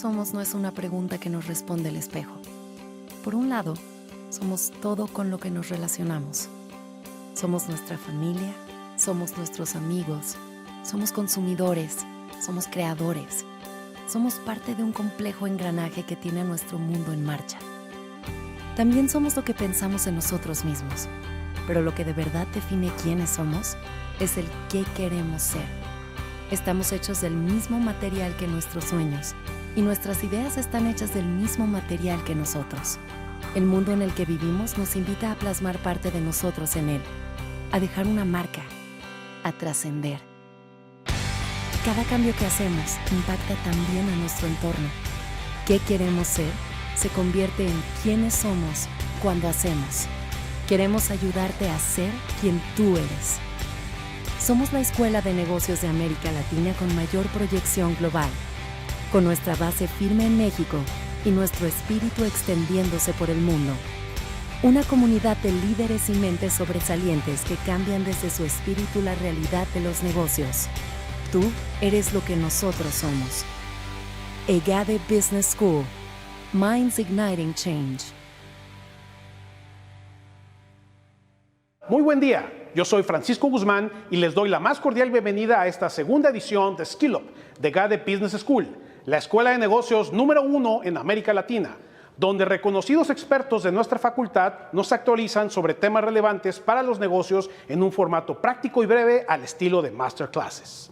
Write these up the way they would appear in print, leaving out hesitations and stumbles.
somos no es una pregunta que nos responde el espejo. Por un lado, somos todo con lo que nos relacionamos. Somos nuestra familia, somos nuestros amigos, somos consumidores, somos creadores. Somos parte de un complejo engranaje que tiene a nuestro mundo en marcha. También somos lo que pensamos en nosotros mismos, pero lo que de verdad define quiénes somos es el qué queremos ser. Estamos hechos del mismo material que nuestros sueños y nuestras ideas están hechas del mismo material que nosotros. El mundo en el que vivimos nos invita a plasmar parte de nosotros en él, a dejar una marca, a trascender. Cada cambio que hacemos impacta también a nuestro entorno. ¿Qué queremos ser? Se convierte en quiénes somos cuando hacemos. Queremos ayudarte a ser quien tú eres. Somos la Escuela de Negocios de América Latina con mayor proyección global, con nuestra base firme en México y nuestro espíritu extendiéndose por el mundo. Una comunidad de líderes y mentes sobresalientes que cambian desde su espíritu la realidad de los negocios. Tú eres lo que nosotros somos. EGADE Business School. Minds Igniting Change. Muy buen día. Yo soy Francisco Guzmán y les doy la más cordial bienvenida a esta segunda edición de Skill Up de EGADE Business School, la escuela de negocios número 1 en América Latina, donde reconocidos expertos de nuestra facultad nos actualizan sobre temas relevantes para los negocios en un formato práctico y breve al estilo de masterclasses.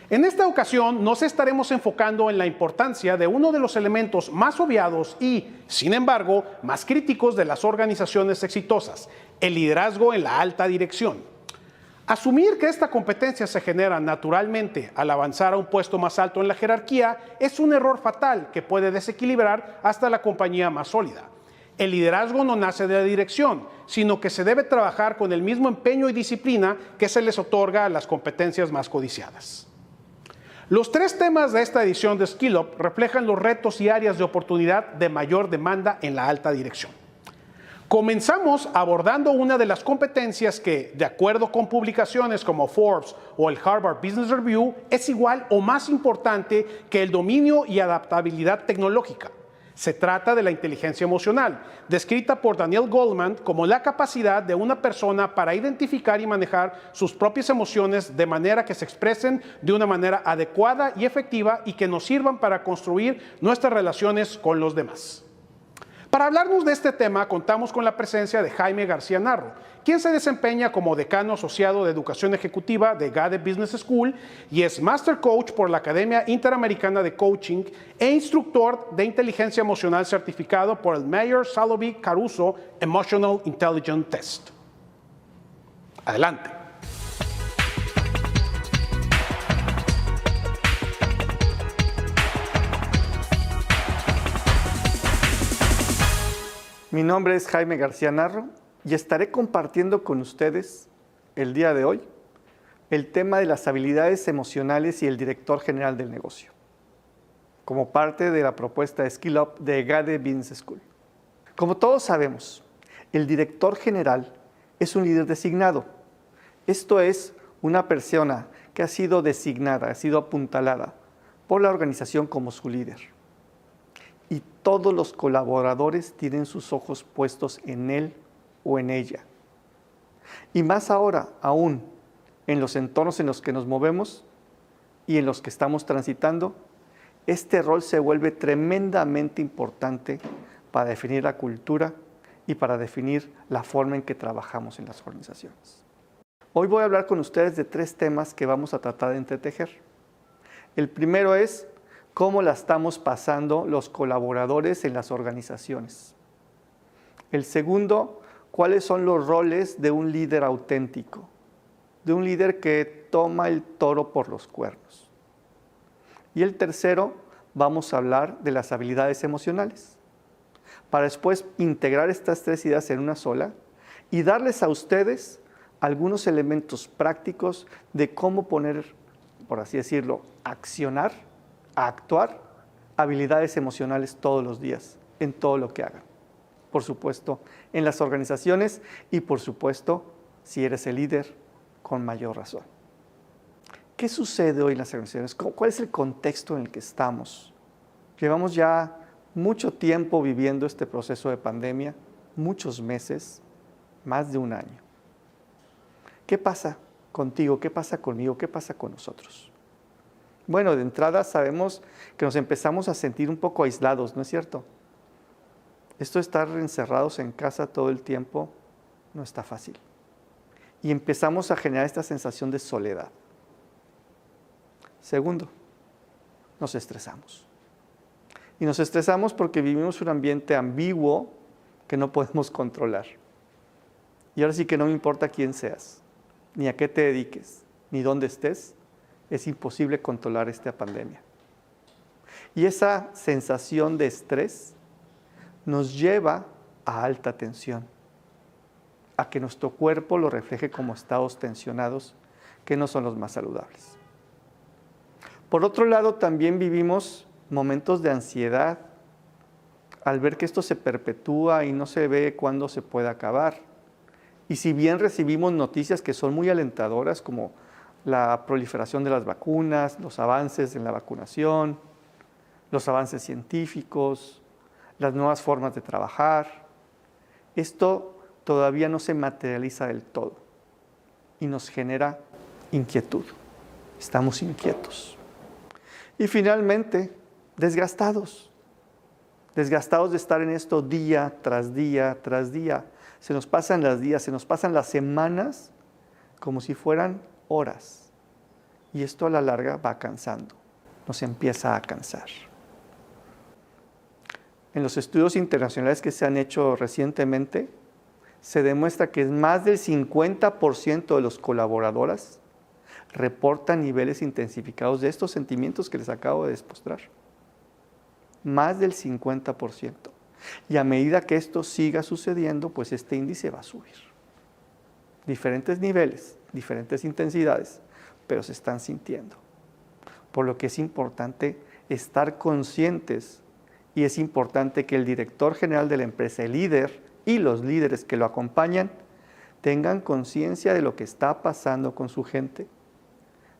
En esta ocasión nos estaremos enfocando en la importancia de uno de los elementos más obviados y, sin embargo, más críticos de las organizaciones exitosas, el liderazgo en la alta dirección. Asumir que esta competencia se genera naturalmente al avanzar a un puesto más alto en la jerarquía es un error fatal que puede desequilibrar hasta la compañía más sólida. El liderazgo no nace de la dirección, sino que se debe trabajar con el mismo empeño y disciplina que se les otorga a las competencias más codiciadas. Los tres temas de esta edición de Skill Up reflejan los retos y áreas de oportunidad de mayor demanda en la alta dirección. Comenzamos abordando una de las competencias que, de acuerdo con publicaciones como Forbes o el Harvard Business Review, es igual o más importante que el dominio y adaptabilidad tecnológica. Se trata de la inteligencia emocional, descrita por Daniel Goleman como la capacidad de una persona para identificar y manejar sus propias emociones de manera que se expresen de una manera adecuada y efectiva y que nos sirvan para construir nuestras relaciones con los demás. Para hablarnos de este tema, contamos con la presencia de Jaime García Narro, quien se desempeña como decano asociado de Educación Ejecutiva de EGADE Business School y es Master Coach por la Academia Interamericana de Coaching e instructor de inteligencia emocional certificado por el Mayer Salovey Caruso Emotional Intelligence Test. Adelante. Mi nombre es Jaime García Narro y estaré compartiendo con ustedes el día de hoy el tema de las habilidades emocionales y el director general del negocio, como parte de la propuesta de Skill Up de EGADE Business School. Como todos sabemos, el director general es un líder designado. Esto es una persona que ha sido designada, ha sido apuntalada por la organización como su líder. Y todos los colaboradores tienen sus ojos puestos en él o en ella. Y más ahora, aún, en los entornos en los que nos movemos y en los que estamos transitando, este rol se vuelve tremendamente importante para definir la cultura y para definir la forma en que trabajamos en las organizaciones. Hoy voy a hablar con ustedes de tres temas que vamos a tratar de entretejer. El primero es cómo la estamos pasando los colaboradores en las organizaciones. El segundo, cuáles son los roles de un líder auténtico, de un líder que toma el toro por los cuernos. Y el tercero, vamos a hablar de las habilidades emocionales, para después integrar estas tres ideas en una sola y darles a ustedes algunos elementos prácticos de cómo poner, por así decirlo, accionar, a actuar habilidades emocionales todos los días, en todo lo que hagan. Por supuesto, en las organizaciones y por supuesto, si eres el líder, con mayor razón. ¿Qué sucede hoy en las organizaciones? ¿Cuál es el contexto en el que estamos? Llevamos ya mucho tiempo viviendo este proceso de pandemia, muchos meses, más de un año. ¿Qué pasa contigo? ¿Qué pasa conmigo? ¿Qué pasa con nosotros? Bueno, de entrada sabemos que nos empezamos a sentir un poco aislados, ¿no es cierto? Esto de estar encerrados en casa todo el tiempo no está fácil. Y empezamos a generar esta sensación de soledad. Segundo, nos estresamos. Y nos estresamos porque vivimos un ambiente ambiguo que no podemos controlar. Y ahora sí que no me importa quién seas, ni a qué te dediques, ni dónde estés, es imposible controlar esta pandemia. Y esa sensación de estrés nos lleva a alta tensión, a que nuestro cuerpo lo refleje como estados tensionados que no son los más saludables. Por otro lado, también vivimos momentos de ansiedad al ver que esto se perpetúa y no se ve cuándo se puede acabar. Y si bien recibimos noticias que son muy alentadoras, como la proliferación de las vacunas, los avances en la vacunación, los avances científicos, las nuevas formas de trabajar, esto todavía no se materializa del todo y nos genera inquietud. Estamos inquietos. Y finalmente, desgastados de estar en esto día tras día tras día. Se nos pasan los días, se nos pasan las semanas como si fueran horas. Y esto a la larga va cansando, nos empieza a cansar. En los estudios internacionales que se han hecho recientemente, se demuestra que más del 50% de los colaboradores reportan niveles intensificados de estos sentimientos que les acabo de demostrar. Más del 50%. Y a medida que esto siga sucediendo, pues este índice va a subir. Diferentes niveles, diferentes intensidades, pero se están sintiendo. Por lo que es importante estar conscientes y es importante que el director general de la empresa, el líder y los líderes que lo acompañan, tengan conciencia de lo que está pasando con su gente.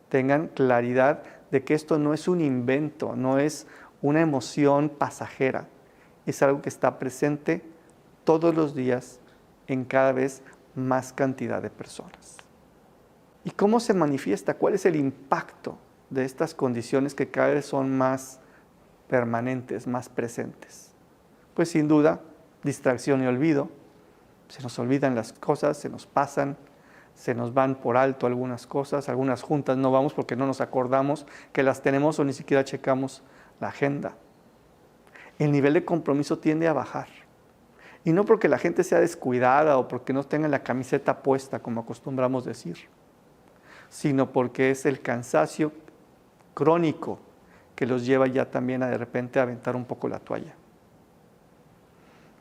Tengan claridad de que esto no es un invento, no es una emoción pasajera. Es algo que está presente todos los días en cada vez más cantidad de personas. ¿Y cómo se manifiesta? ¿Cuál es el impacto de estas condiciones que cada vez son más permanentes, más presentes? Pues sin duda, distracción y olvido. Se nos olvidan las cosas, se nos pasan, se nos van por alto algunas cosas, algunas juntas no vamos porque no nos acordamos que las tenemos o ni siquiera checamos la agenda. El nivel de compromiso tiende a bajar. Y no porque la gente sea descuidada o porque no tenga la camiseta puesta, como acostumbramos decir, sino porque es el cansancio crónico que los lleva ya también a de repente a aventar un poco la toalla.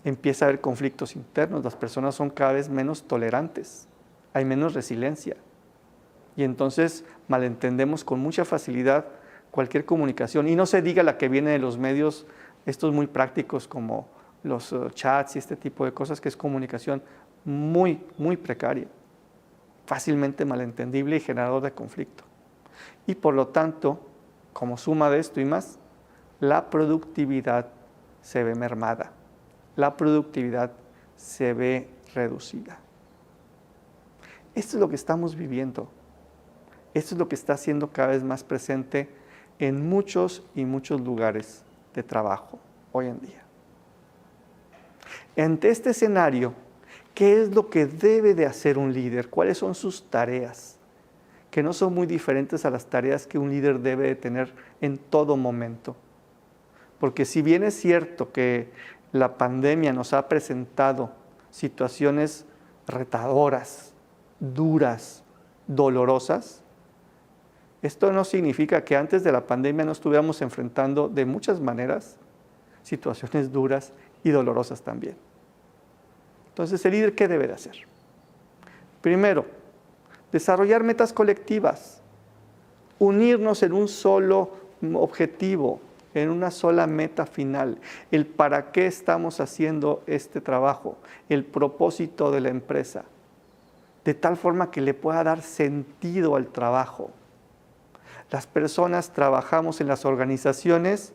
Empieza a haber conflictos internos, las personas son cada vez menos tolerantes, hay menos resiliencia. Y entonces malentendemos con mucha facilidad cualquier comunicación. Y no se diga la que viene de los medios, estos muy prácticos como los chats y este tipo de cosas, que es comunicación muy, muy precaria, fácilmente malentendible y generador de conflicto. Y por lo tanto, como suma de esto y más, la productividad se ve mermada, la productividad se ve reducida. Esto es lo que estamos viviendo, esto es lo que está siendo cada vez más presente en muchos y muchos lugares de trabajo hoy en día. Ante este escenario, ¿qué es lo que debe de hacer un líder? ¿Cuáles son sus tareas? Que no son muy diferentes a las tareas que un líder debe de tener en todo momento. Porque si bien es cierto que la pandemia nos ha presentado situaciones retadoras, duras, dolorosas, esto no significa que antes de la pandemia no estuviéramos enfrentando de muchas maneras situaciones duras y dolorosas también. Entonces, ¿el líder qué debe de hacer? Primero, desarrollar metas colectivas, unirnos en un solo objetivo, en una sola meta final, el para qué estamos haciendo este trabajo, el propósito de la empresa, de tal forma que le pueda dar sentido al trabajo. Las personas trabajamos en las organizaciones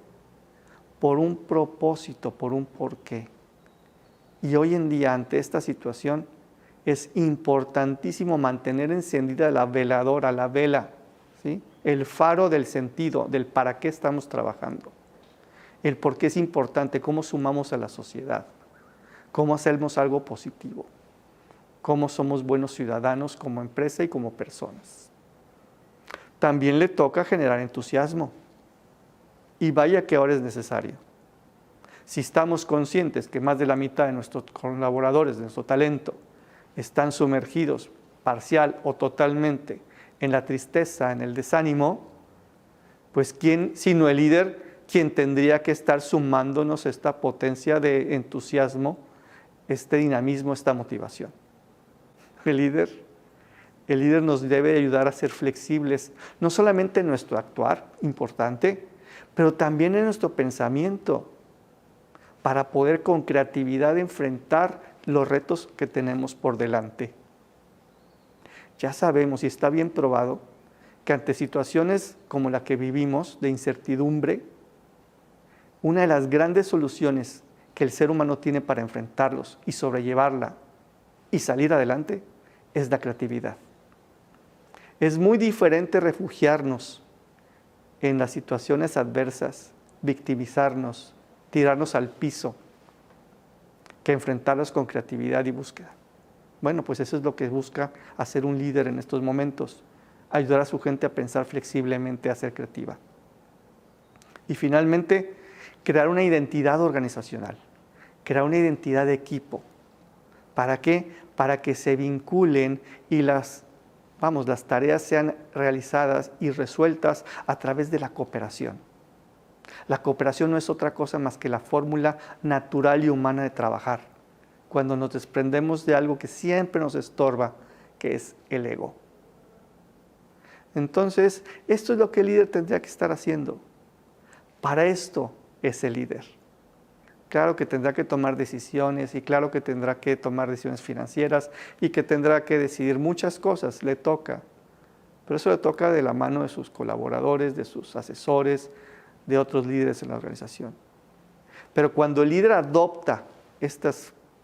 por un propósito, por un porqué. Y hoy en día, ante esta situación, es importantísimo mantener encendida la veladora, la vela, ¿sí? El faro del sentido, del para qué estamos trabajando. El por qué es importante, cómo sumamos a la sociedad, cómo hacemos algo positivo, cómo somos buenos ciudadanos como empresa y como personas. También le toca generar entusiasmo. Y vaya que ahora es necesario. Si estamos conscientes que más de la mitad de nuestros colaboradores, de nuestro talento, están sumergidos parcial o totalmente en la tristeza, en el desánimo, pues ¿quién, sino el líder, quien tendría que estar sumándonos esta potencia de entusiasmo, este dinamismo, esta motivación? El líder nos debe ayudar a ser flexibles, no solamente en nuestro actuar, importante, pero también en nuestro pensamiento, para poder con creatividad enfrentar los retos que tenemos por delante. Ya sabemos y está bien probado que ante situaciones como la que vivimos de incertidumbre, una de las grandes soluciones que el ser humano tiene para enfrentarlos y sobrellevarla y salir adelante es la creatividad. Es muy diferente refugiarnos en las situaciones adversas, victimizarnos, tirarnos al piso, que enfrentarlas con creatividad y búsqueda. Bueno, pues eso es lo que busca hacer un líder en estos momentos, ayudar a su gente a pensar flexiblemente, a ser creativa. Y finalmente, crear una identidad organizacional, crear una identidad de equipo. ¿Para qué? Para que se vinculen y las tareas sean realizadas y resueltas a través de la cooperación. La cooperación no es otra cosa más que la fórmula natural y humana de trabajar, cuando nos desprendemos de algo que siempre nos estorba, que es el ego. Entonces, esto es lo que el líder tendría que estar haciendo. Para esto es el líder. Claro que tendrá que tomar decisiones y claro que tendrá que tomar decisiones financieras y que tendrá que decidir muchas cosas, le toca. Pero eso le toca de la mano de sus colaboradores, de sus asesores, de otros líderes en la organización. Pero cuando el líder adopta esta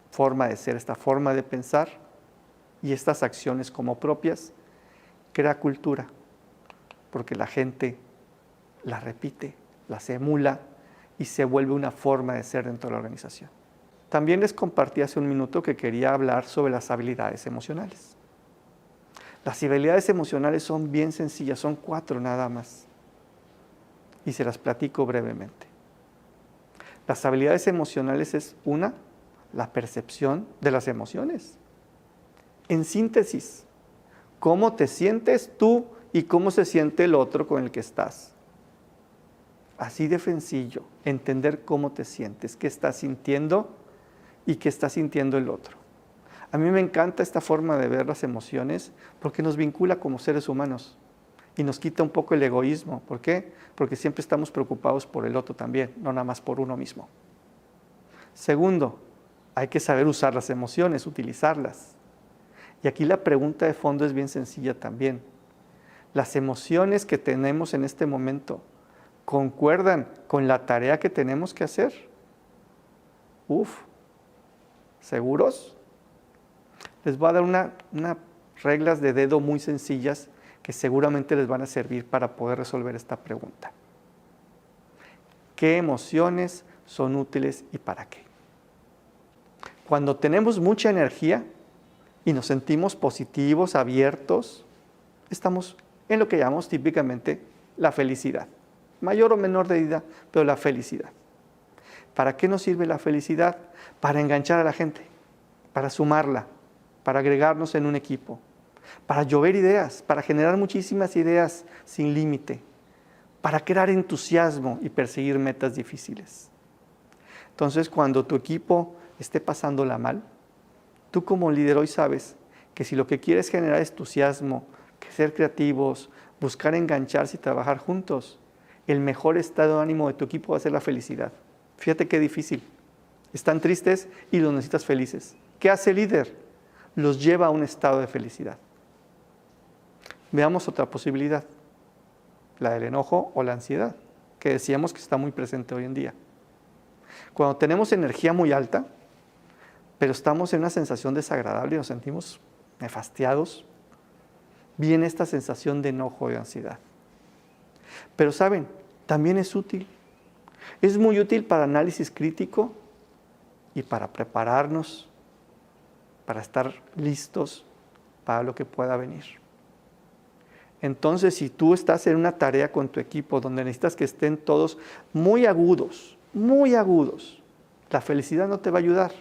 forma de ser, esta forma de pensar y estas acciones como propias, crea cultura, porque la gente la repite, las emula y se vuelve una forma de ser dentro de la organización. También les compartí hace un minuto que quería hablar sobre las habilidades emocionales. Las habilidades emocionales son bien sencillas, son 4 nada más. Y se las platico brevemente. Las habilidades emocionales es una, la percepción de las emociones. En síntesis, cómo te sientes tú y cómo se siente el otro con el que estás. Así de sencillo, entender cómo te sientes, qué estás sintiendo y qué está sintiendo el otro. A mí me encanta esta forma de ver las emociones porque nos vincula como seres humanos y nos quita un poco el egoísmo. ¿Por qué? Porque siempre estamos preocupados por el otro también, no nada más por uno mismo. Segundo, hay que saber usar las emociones, utilizarlas. Y aquí la pregunta de fondo es bien sencilla también. ¿Las emociones que tenemos en este momento concuerdan con la tarea que tenemos que hacer? ¿Seguros? Les voy a dar unas reglas de dedo muy sencillas que seguramente les van a servir para poder resolver esta pregunta. ¿Qué emociones son útiles y para qué? Cuando tenemos mucha energía y nos sentimos positivos, abiertos, estamos en lo que llamamos típicamente la felicidad. Mayor o menor medida, pero la felicidad. ¿Para qué nos sirve la felicidad? Para enganchar a la gente, para sumarla, para agregarnos en un equipo, para llover ideas, para generar muchísimas ideas sin límite, para crear entusiasmo y perseguir metas difíciles. Entonces, cuando tu equipo esté pasándola mal, tú como líder hoy sabes que si lo que quieres es generar entusiasmo, ser creativos, buscar engancharse y trabajar juntos, el mejor estado de ánimo de tu equipo va a ser la felicidad. Fíjate qué difícil. Están tristes y los necesitas felices. ¿Qué hace el líder? Los lleva a un estado de felicidad. Veamos otra posibilidad, la del enojo o la ansiedad, que decíamos que está muy presente hoy en día. Cuando tenemos energía muy alta, pero estamos en una sensación desagradable y nos sentimos nefastiados, viene esta sensación de enojo y ansiedad. Pero ¿saben? También es útil. Es muy útil para análisis crítico y para prepararnos, para estar listos para lo que pueda venir. Entonces, si tú estás en una tarea con tu equipo donde necesitas que estén todos muy agudos, la felicidad no te va a ayudar.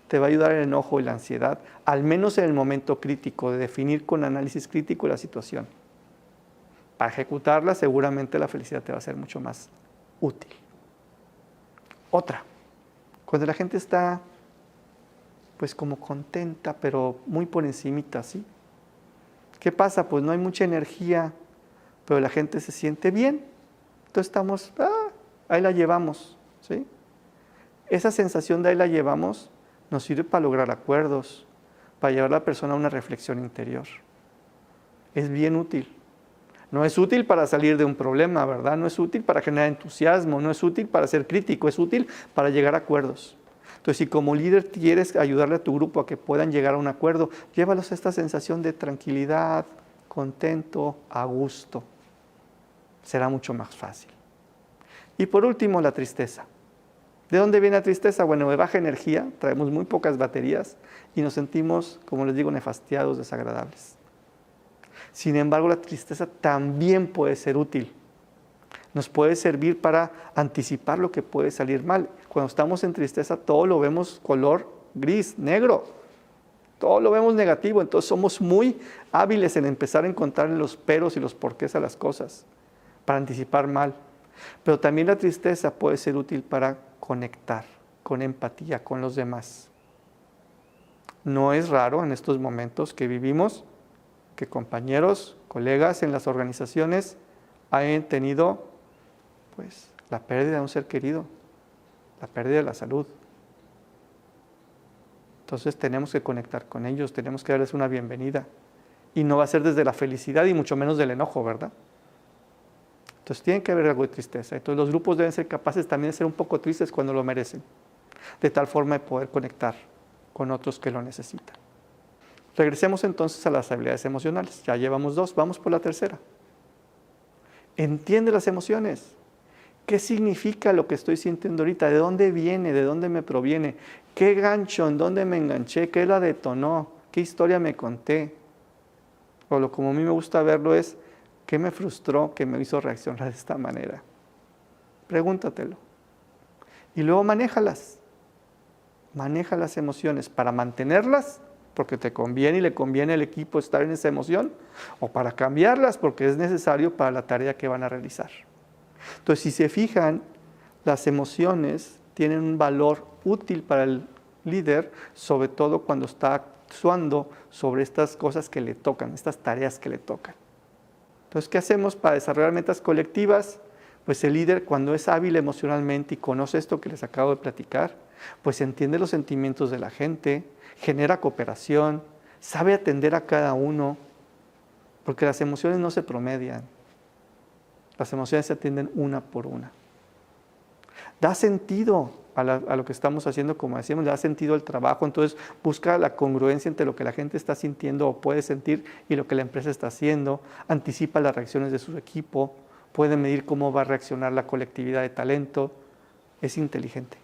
Te va a ayudar el enojo y la ansiedad, al menos en el momento crítico, de definir con análisis crítico la situación. Para ejecutarla, seguramente la felicidad te va a ser mucho más útil. Otra, cuando la gente está pues como contenta, pero muy por encimita, ¿sí? ¿Qué pasa? Pues no hay mucha energía, pero la gente se siente bien. Entonces estamos, ahí la llevamos, ¿sí? Esa sensación de ahí la llevamos nos sirve para lograr acuerdos, para llevar a la persona a una reflexión interior. Es bien útil. No es útil para salir de un problema, ¿verdad? No es útil para generar entusiasmo, no es útil para ser crítico, es útil para llegar a acuerdos. Entonces, si como líder quieres ayudarle a tu grupo a que puedan llegar a un acuerdo, llévalos a esta sensación de tranquilidad, contento, a gusto. Será mucho más fácil. Y por último, la tristeza. ¿De dónde viene la tristeza? Bueno, de baja energía, traemos muy pocas baterías y nos sentimos, como les digo, nefastiados, desagradables. Sin embargo, la tristeza también puede ser útil. Nos puede servir para anticipar lo que puede salir mal. Cuando estamos en tristeza, todo lo vemos color gris, negro. Todo lo vemos negativo. Entonces somos muy hábiles en empezar a encontrar los peros y los porqués a las cosas, para anticipar mal. Pero también la tristeza puede ser útil para conectar con empatía con los demás. No es raro en estos momentos que vivimos que compañeros, colegas en las organizaciones hayan tenido pues la pérdida de un ser querido, la pérdida de la salud. Entonces tenemos que conectar con ellos, tenemos que darles una bienvenida. Y no va a ser desde la felicidad y mucho menos del enojo, ¿verdad? Entonces tiene que haber algo de tristeza. Entonces los grupos deben ser capaces también de ser un poco tristes cuando lo merecen, de tal forma de poder conectar con otros que lo necesitan. Regresemos entonces a las habilidades emocionales. Ya llevamos 2, vamos por la tercera. Entiende las emociones. ¿Qué significa lo que estoy sintiendo ahorita? ¿De dónde viene? ¿De dónde me proviene? ¿Qué gancho? ¿En dónde me enganché? ¿Qué la detonó? ¿Qué historia me conté? O como a mí me gusta verlo es, ¿qué me frustró que me hizo reaccionar de esta manera? Pregúntatelo. Y luego manéjalas. Maneja las emociones para mantenerlas, porque te conviene y le conviene al equipo estar en esa emoción, o para cambiarlas, porque es necesario para la tarea que van a realizar. Entonces, si se fijan, las emociones tienen un valor útil para el líder, sobre todo cuando está actuando sobre estas cosas que le tocan, estas tareas que le tocan. Entonces, ¿qué hacemos para desarrollar metas colectivas? Pues el líder, cuando es hábil emocionalmente y conoce esto que les acabo de platicar, pues entiende los sentimientos de la gente, genera cooperación, sabe atender a cada uno, porque las emociones no se promedian. Las emociones se atienden una por una. Da sentido a lo que estamos haciendo, como decíamos, le da sentido al trabajo, entonces busca la congruencia entre lo que la gente está sintiendo o puede sentir y lo que la empresa está haciendo, anticipa las reacciones de su equipo, puede medir cómo va a reaccionar la colectividad de talento, es inteligente.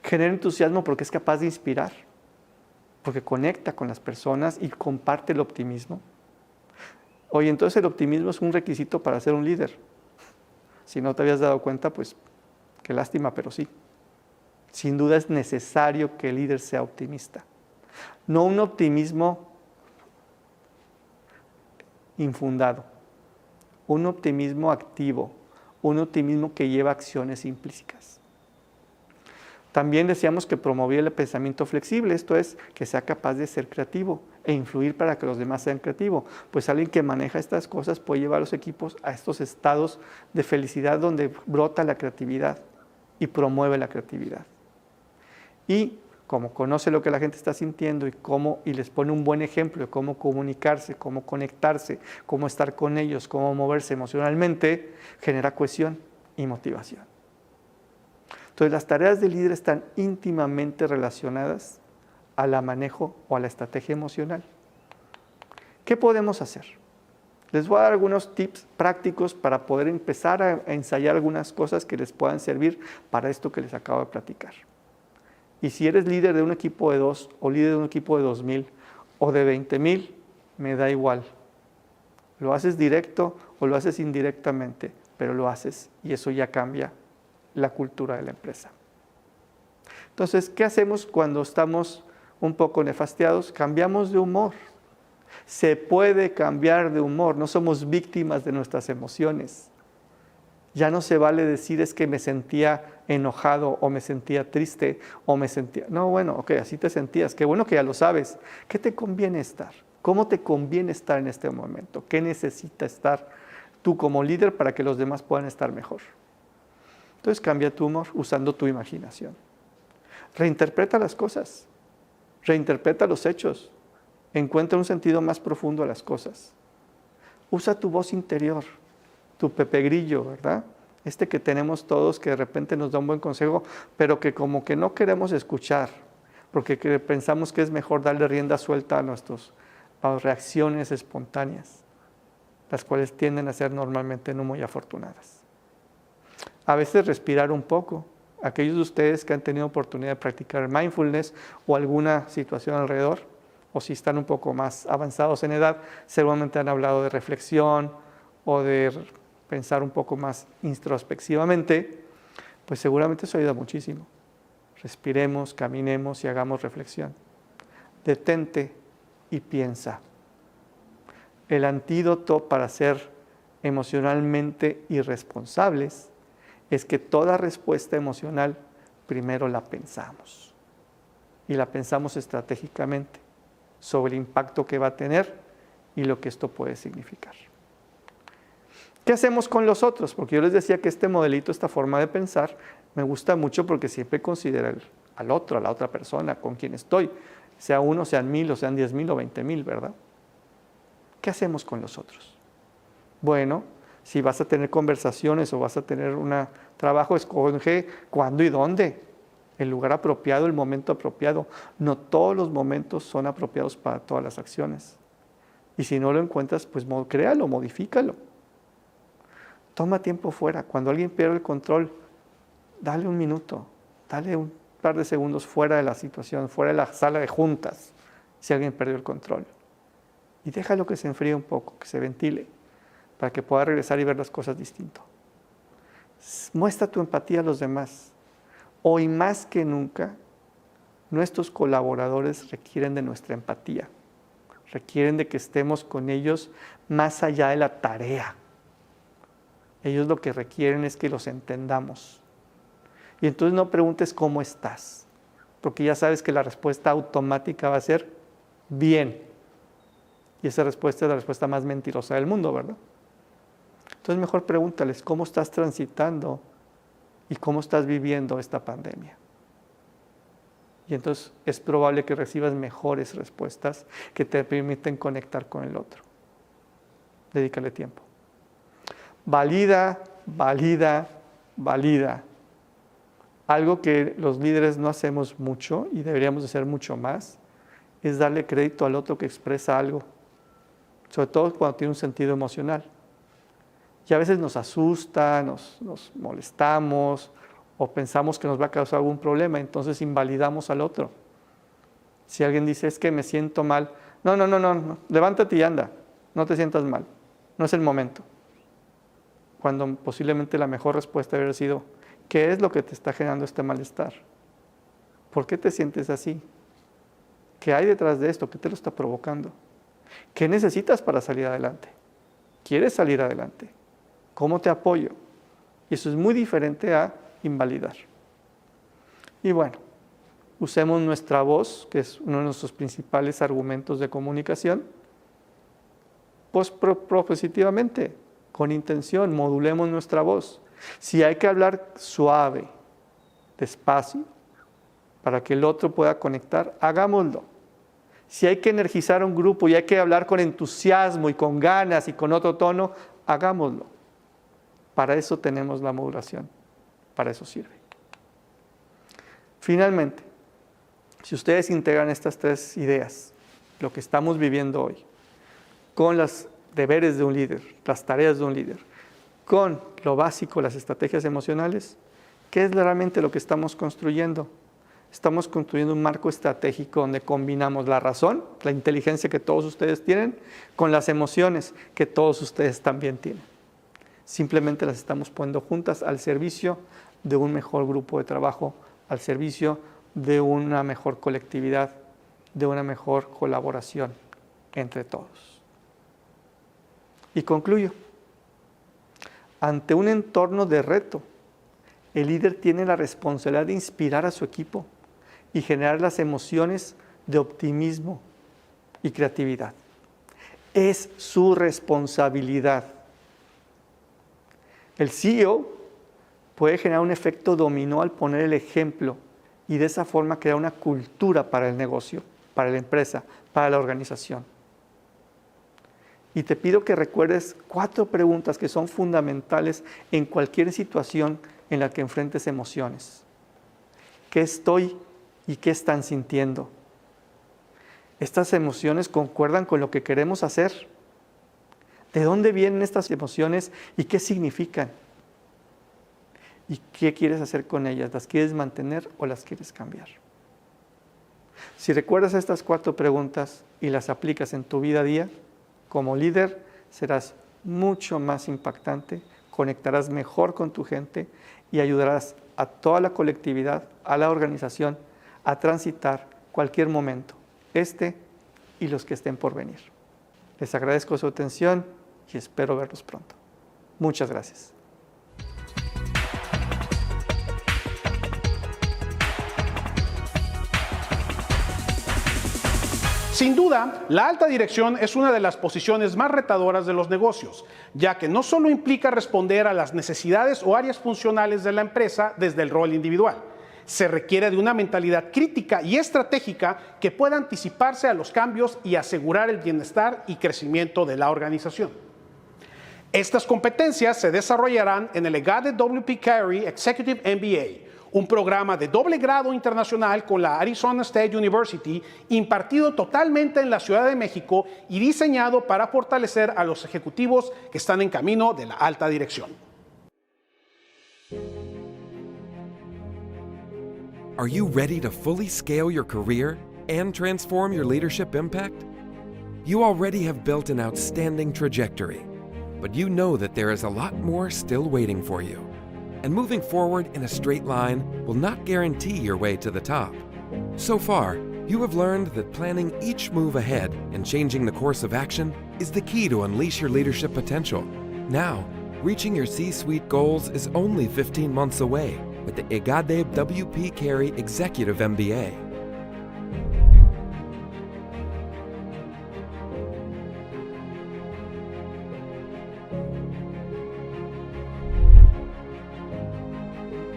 Genera entusiasmo porque es capaz de inspirar, porque conecta con las personas y comparte el optimismo. Oye, entonces el optimismo es un requisito para ser un líder. Si no te habías dado cuenta, pues qué lástima, pero sí. Sin duda es necesario que el líder sea optimista. No un optimismo infundado, un optimismo activo, un optimismo que lleva acciones implícitas. También decíamos que promovía el pensamiento flexible, esto es, que sea capaz de ser creativo e influir para que los demás sean creativos. Pues alguien que maneja estas cosas puede llevar a los equipos a estos estados de felicidad donde brota la creatividad y promueve la creatividad. Y como conoce lo que la gente está sintiendo y les pone un buen ejemplo de cómo comunicarse, cómo conectarse, cómo estar con ellos, cómo moverse emocionalmente, genera cohesión y motivación. Entonces, las tareas de líder están íntimamente relacionadas al manejo o a la estrategia emocional. ¿Qué podemos hacer? Les voy a dar algunos tips prácticos para poder empezar a ensayar algunas cosas que les puedan servir para esto que les acabo de platicar. Y si eres líder de un equipo de 2 o líder de un equipo de 2,000 o de 20,000, me da igual. Lo haces directo o lo haces indirectamente, pero lo haces y eso ya cambia la cultura de la empresa. Entonces, ¿qué hacemos cuando estamos un poco nefastiados? Cambiamos de humor. Se puede cambiar de humor, no somos víctimas de nuestras emociones. Ya no se vale decir es que me sentía enojado o me sentía triste o me sentía... No, bueno, ok, así te sentías, qué bueno que ya lo sabes. ¿Qué te conviene estar? ¿Cómo te conviene estar en este momento? ¿Qué necesita estar tú como líder para que los demás puedan estar mejor? Entonces cambia tu humor usando tu imaginación. Reinterpreta las cosas, reinterpreta los hechos, encuentra un sentido más profundo a las cosas. Usa tu voz interior, tu Pepe Grillo, ¿verdad? Este que tenemos todos que de repente nos da un buen consejo, pero que como que no queremos escuchar, porque pensamos que es mejor darle rienda suelta a nuestras reacciones espontáneas, las cuales tienden a ser normalmente no muy afortunadas. A veces respirar un poco. Aquellos de ustedes que han tenido oportunidad de practicar mindfulness o alguna situación alrededor, o si están un poco más avanzados en edad, seguramente han hablado de reflexión o de pensar un poco más introspectivamente, pues seguramente eso ayuda muchísimo. Respiremos, caminemos y hagamos reflexión. Detente y piensa. El antídoto para ser emocionalmente irresponsables es que toda respuesta emocional primero la pensamos. Y la pensamos estratégicamente sobre el impacto que va a tener y lo que esto puede significar. ¿Qué hacemos con los otros? Porque yo les decía que este modelito, esta forma de pensar, me gusta mucho porque siempre considera al otro, a la otra persona con quien estoy, sea 1, sean 1,000, o sean 10,000 o 20,000, ¿verdad? ¿Qué hacemos con los otros? Bueno, si vas a tener conversaciones o vas a tener un trabajo, escoge cuándo y dónde. El lugar apropiado, el momento apropiado. No todos los momentos son apropiados para todas las acciones. Y si no lo encuentras, pues créalo, modifícalo. Toma tiempo fuera. Cuando alguien pierde el control, dale un minuto, dale un par de segundos fuera de la situación, fuera de la sala de juntas, si alguien perdió el control. Y déjalo que se enfríe un poco, que se ventile, para que pueda regresar y ver las cosas distinto. Muestra tu empatía a los demás. Hoy más que nunca, nuestros colaboradores requieren de nuestra empatía. Requieren de que estemos con ellos más allá de la tarea. Ellos lo que requieren es que los entendamos. Y entonces no preguntes cómo estás, porque ya sabes que la respuesta automática va a ser bien. Y esa respuesta es la respuesta más mentirosa del mundo, ¿verdad? Entonces mejor pregúntales cómo estás transitando y cómo estás viviendo esta pandemia. Y entonces es probable que recibas mejores respuestas que te permiten conectar con el otro. Dedícale tiempo. Valida, valida, valida. Algo que los líderes no hacemos mucho y deberíamos hacer mucho más es darle crédito al otro que expresa algo, sobre todo cuando tiene un sentido emocional. Y a veces nos asusta, nos molestamos o pensamos que nos va a causar algún problema, entonces invalidamos al otro. Si alguien dice, es que me siento mal, no, levántate y anda, no te sientas mal, no es el momento. Cuando posiblemente la mejor respuesta hubiera sido, ¿qué es lo que te está generando este malestar? ¿Por qué te sientes así? ¿Qué hay detrás de esto? ¿Qué te lo está provocando? ¿Qué necesitas para salir adelante? ¿Quieres salir adelante? ¿Cómo te apoyo? Y eso es muy diferente a invalidar. Y bueno, usemos nuestra voz, que es uno de nuestros principales argumentos de comunicación, pues propositivamente, con intención, modulemos nuestra voz. Si hay que hablar suave, despacio, para que el otro pueda conectar, hagámoslo. Si hay que energizar a un grupo y hay que hablar con entusiasmo y con ganas y con otro tono, hagámoslo. Para eso tenemos la modulación, para eso sirve. Finalmente, si ustedes integran estas 3 ideas, lo que estamos viviendo hoy, con los deberes de un líder, las tareas de un líder, con lo básico, las estrategias emocionales, ¿qué es realmente lo que estamos construyendo? Estamos construyendo un marco estratégico donde combinamos la razón, la inteligencia que todos ustedes tienen, con las emociones que todos ustedes también tienen. Simplemente las estamos poniendo juntas al servicio de un mejor grupo de trabajo, al servicio de una mejor colectividad, de una mejor colaboración entre todos. Y concluyo. Ante un entorno de reto, el líder tiene la responsabilidad de inspirar a su equipo y generar las emociones de optimismo y creatividad. Es su responsabilidad. El CEO puede generar un efecto dominó al poner el ejemplo y de esa forma crear una cultura para el negocio, para la empresa, para la organización. Y te pido que recuerdes 4 preguntas que son fundamentales en cualquier situación en la que enfrentes emociones. ¿Qué estoy y qué están sintiendo? ¿Estas emociones concuerdan con lo que queremos hacer? ¿De dónde vienen estas emociones y qué significan? ¿Y qué quieres hacer con ellas? ¿Las quieres mantener o las quieres cambiar? Si recuerdas estas 4 preguntas y las aplicas en tu vida a día, como líder serás mucho más impactante, conectarás mejor con tu gente y ayudarás a toda la colectividad, a la organización, a transitar cualquier momento, este y los que estén por venir. Les agradezco su atención y espero verlos pronto. Muchas gracias. Sin duda, la alta dirección es una de las posiciones más retadoras de los negocios, ya que no solo implica responder a las necesidades o áreas funcionales de la empresa desde el rol individual, se requiere de una mentalidad crítica y estratégica que pueda anticiparse a los cambios y asegurar el bienestar y crecimiento de la organización. Estas competencias se desarrollarán en el EGADE W.P. Carey Executive MBA, un programa de doble grado internacional con la Arizona State University, impartido totalmente en la Ciudad de México y diseñado para fortalecer a los ejecutivos que están en camino de la alta dirección. Are you ready to fully scale your career and transform your leadership impact? You already have built an outstanding trajectory, but you know that there is a lot more still waiting for you. And moving forward in a straight line will not guarantee your way to the top. So far, you have learned that planning each move ahead and changing the course of action is the key to unleash your leadership potential. Now, reaching your C-suite goals is only 15 months away with the EGADE W.P. Carey Executive MBA.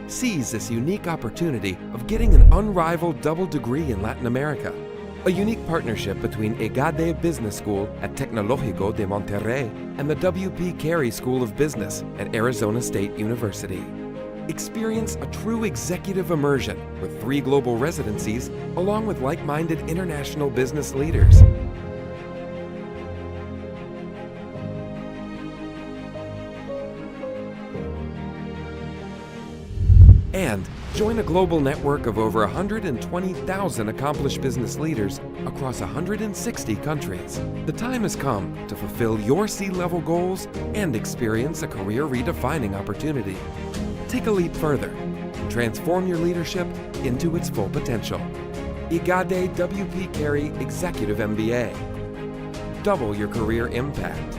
Seize this unique opportunity of getting an unrivaled double degree in Latin America. A unique partnership between EGADE Business School at Tecnológico de Monterrey and the W.P. Carey School of Business at Arizona State University. Experience a true executive immersion with 3 global residencies along with like-minded international business leaders. And join a global network of over 120,000 accomplished business leaders across 160 countries. The time has come to fulfill your C-level goals and experience a career-redefining opportunity. Take a leap further and transform your leadership into its full potential. EGADE W.P. Carey Executive MBA. Double your career impact.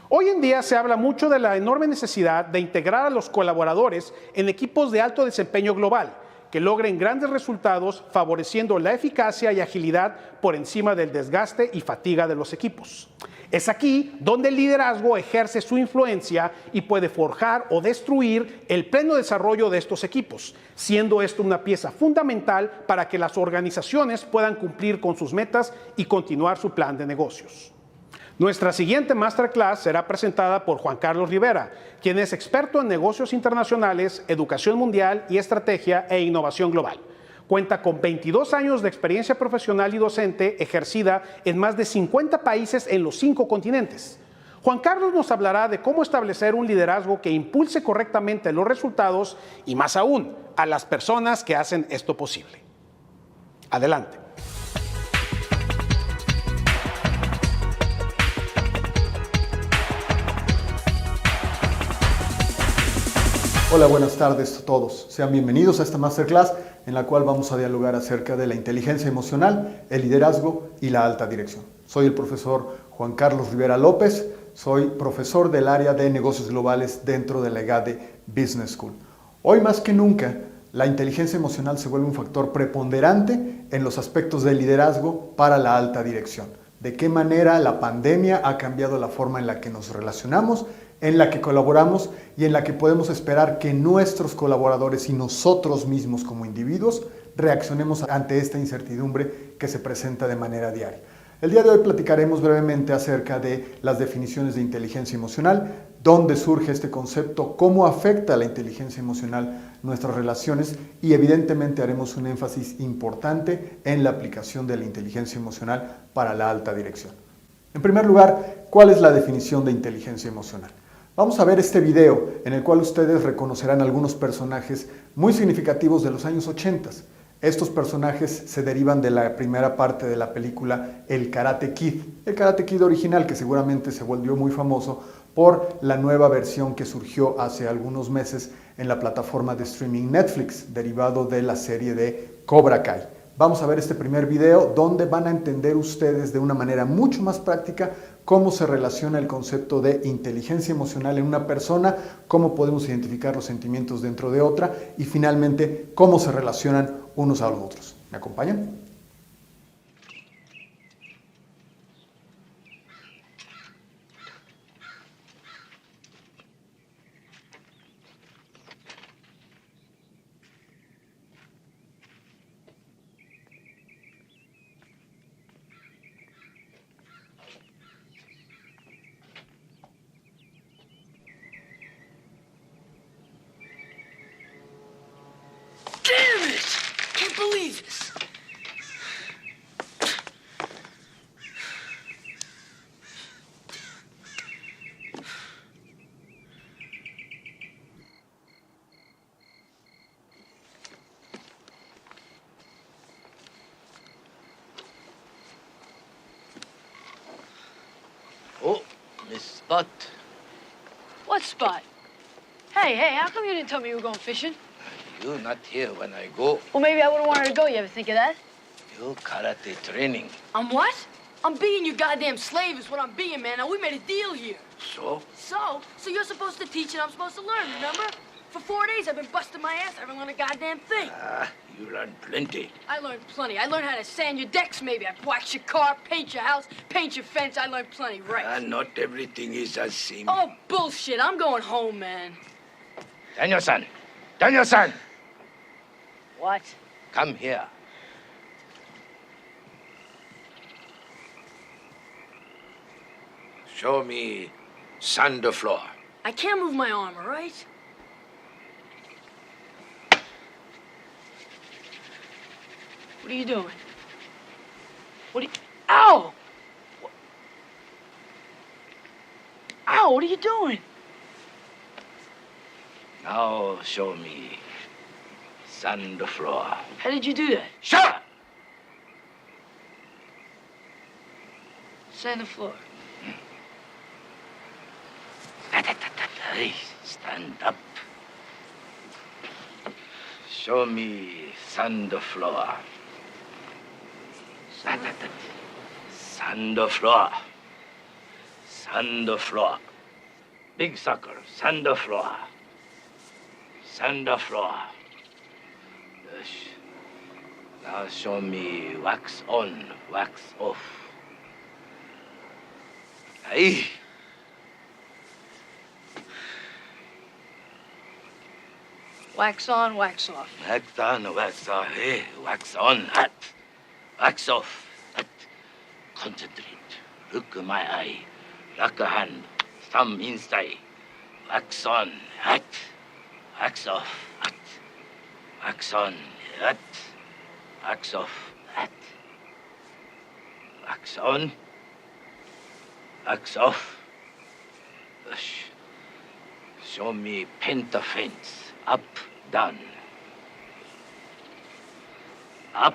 Hoy en día se habla mucho de la enorme necesidad de integrar a los colaboradores en equipos de alto desempeño global, que logren grandes resultados favoreciendo la eficacia y agilidad por encima del desgaste y fatiga de los equipos. Es aquí donde el liderazgo ejerce su influencia y puede forjar o destruir el pleno desarrollo de estos equipos, siendo esto una pieza fundamental para que las organizaciones puedan cumplir con sus metas y continuar su plan de negocios. Nuestra siguiente masterclass será presentada por Juan Carlos Rivera, quien es experto en negocios internacionales, educación mundial y estrategia e innovación global. Cuenta con 22 años de experiencia profesional y docente ejercida en más de 50 países en los 5 continentes. Juan Carlos nos hablará de cómo establecer un liderazgo que impulse correctamente los resultados y, más aún, a las personas que hacen esto posible. Adelante. Hola, buenas tardes a todos. Sean bienvenidos a esta masterclass en la cual vamos a dialogar acerca de la inteligencia emocional, el liderazgo y la alta dirección. Soy el profesor Juan Carlos Rivera López, soy profesor del área de negocios globales dentro de la EGADE Business School. Hoy más que nunca, la inteligencia emocional se vuelve un factor preponderante en los aspectos del liderazgo para la alta dirección. De qué manera la pandemia ha cambiado la forma en la que nos relacionamos, en la que colaboramos y en la que podemos esperar que nuestros colaboradores y nosotros mismos como individuos reaccionemos ante esta incertidumbre que se presenta de manera diaria. El día de hoy platicaremos brevemente acerca de las definiciones de inteligencia emocional, dónde surge este concepto, cómo afecta la inteligencia emocional nuestras relaciones y evidentemente haremos un énfasis importante en la aplicación de la inteligencia emocional para la alta dirección. En primer lugar, ¿cuál es la definición de inteligencia emocional? Vamos a ver este video en el cual ustedes reconocerán algunos personajes muy significativos de los años 80. Estos personajes se derivan de la primera parte de la película El Karate Kid. El Karate Kid original, que seguramente se volvió muy famoso por la nueva versión que surgió hace algunos meses en la plataforma de streaming Netflix, derivado de la serie de Cobra Kai. Vamos a ver este primer video donde van a entender ustedes de una manera mucho más práctica cómo se relaciona el concepto de inteligencia emocional en una persona, cómo podemos identificar los sentimientos dentro de otra y finalmente cómo se relacionan unos a los otros. ¿Me acompañan? Damn it! Can't believe this. Oh, Miss Spot. What spot? Hey, how come you didn't tell me you were going fishing? You're not here when I go. Well, maybe I would've wanted to go. You ever think of that? You're karate training. I'm what? I'm being your goddamn slave is what I'm being, man. Now, we made a deal here. So? So you're supposed to teach and I'm supposed to learn, remember? For 4 days, I've been busting my ass. I haven't learned a goddamn thing. You learn plenty. I learned plenty. I learned how to sand your decks, maybe. I wax your car, paint your house, paint your fence. I learned plenty, right? Not everything is as seen. Oh, bullshit. I'm going home, man. Daniel-san! Daniel-san! What? Come here. Show me sand the floor. I can't move my arm, all right? What are you doing? What are you... Ow! Ow, what are you doing? Now show me sand the floor. How did you do that? Shut up! Sand the floor. Hey, stand up. Show me sand the floor. Sand the floor. Sand the floor. Big sucker, sand the floor. Sand the floor. Yes. Now show me wax on, wax off. Hey. Wax on, wax off. Wax on, wax off. Hey, wax on, hot. Wax off, hot. Concentrate. Look my eye. Like a hand. Thumb inside. Wax on. Hat. Wax off. Hat. Wax on. Hat. Wax off. Hat. Wax on. Wax off. Show me penta fence. Up, down. Up,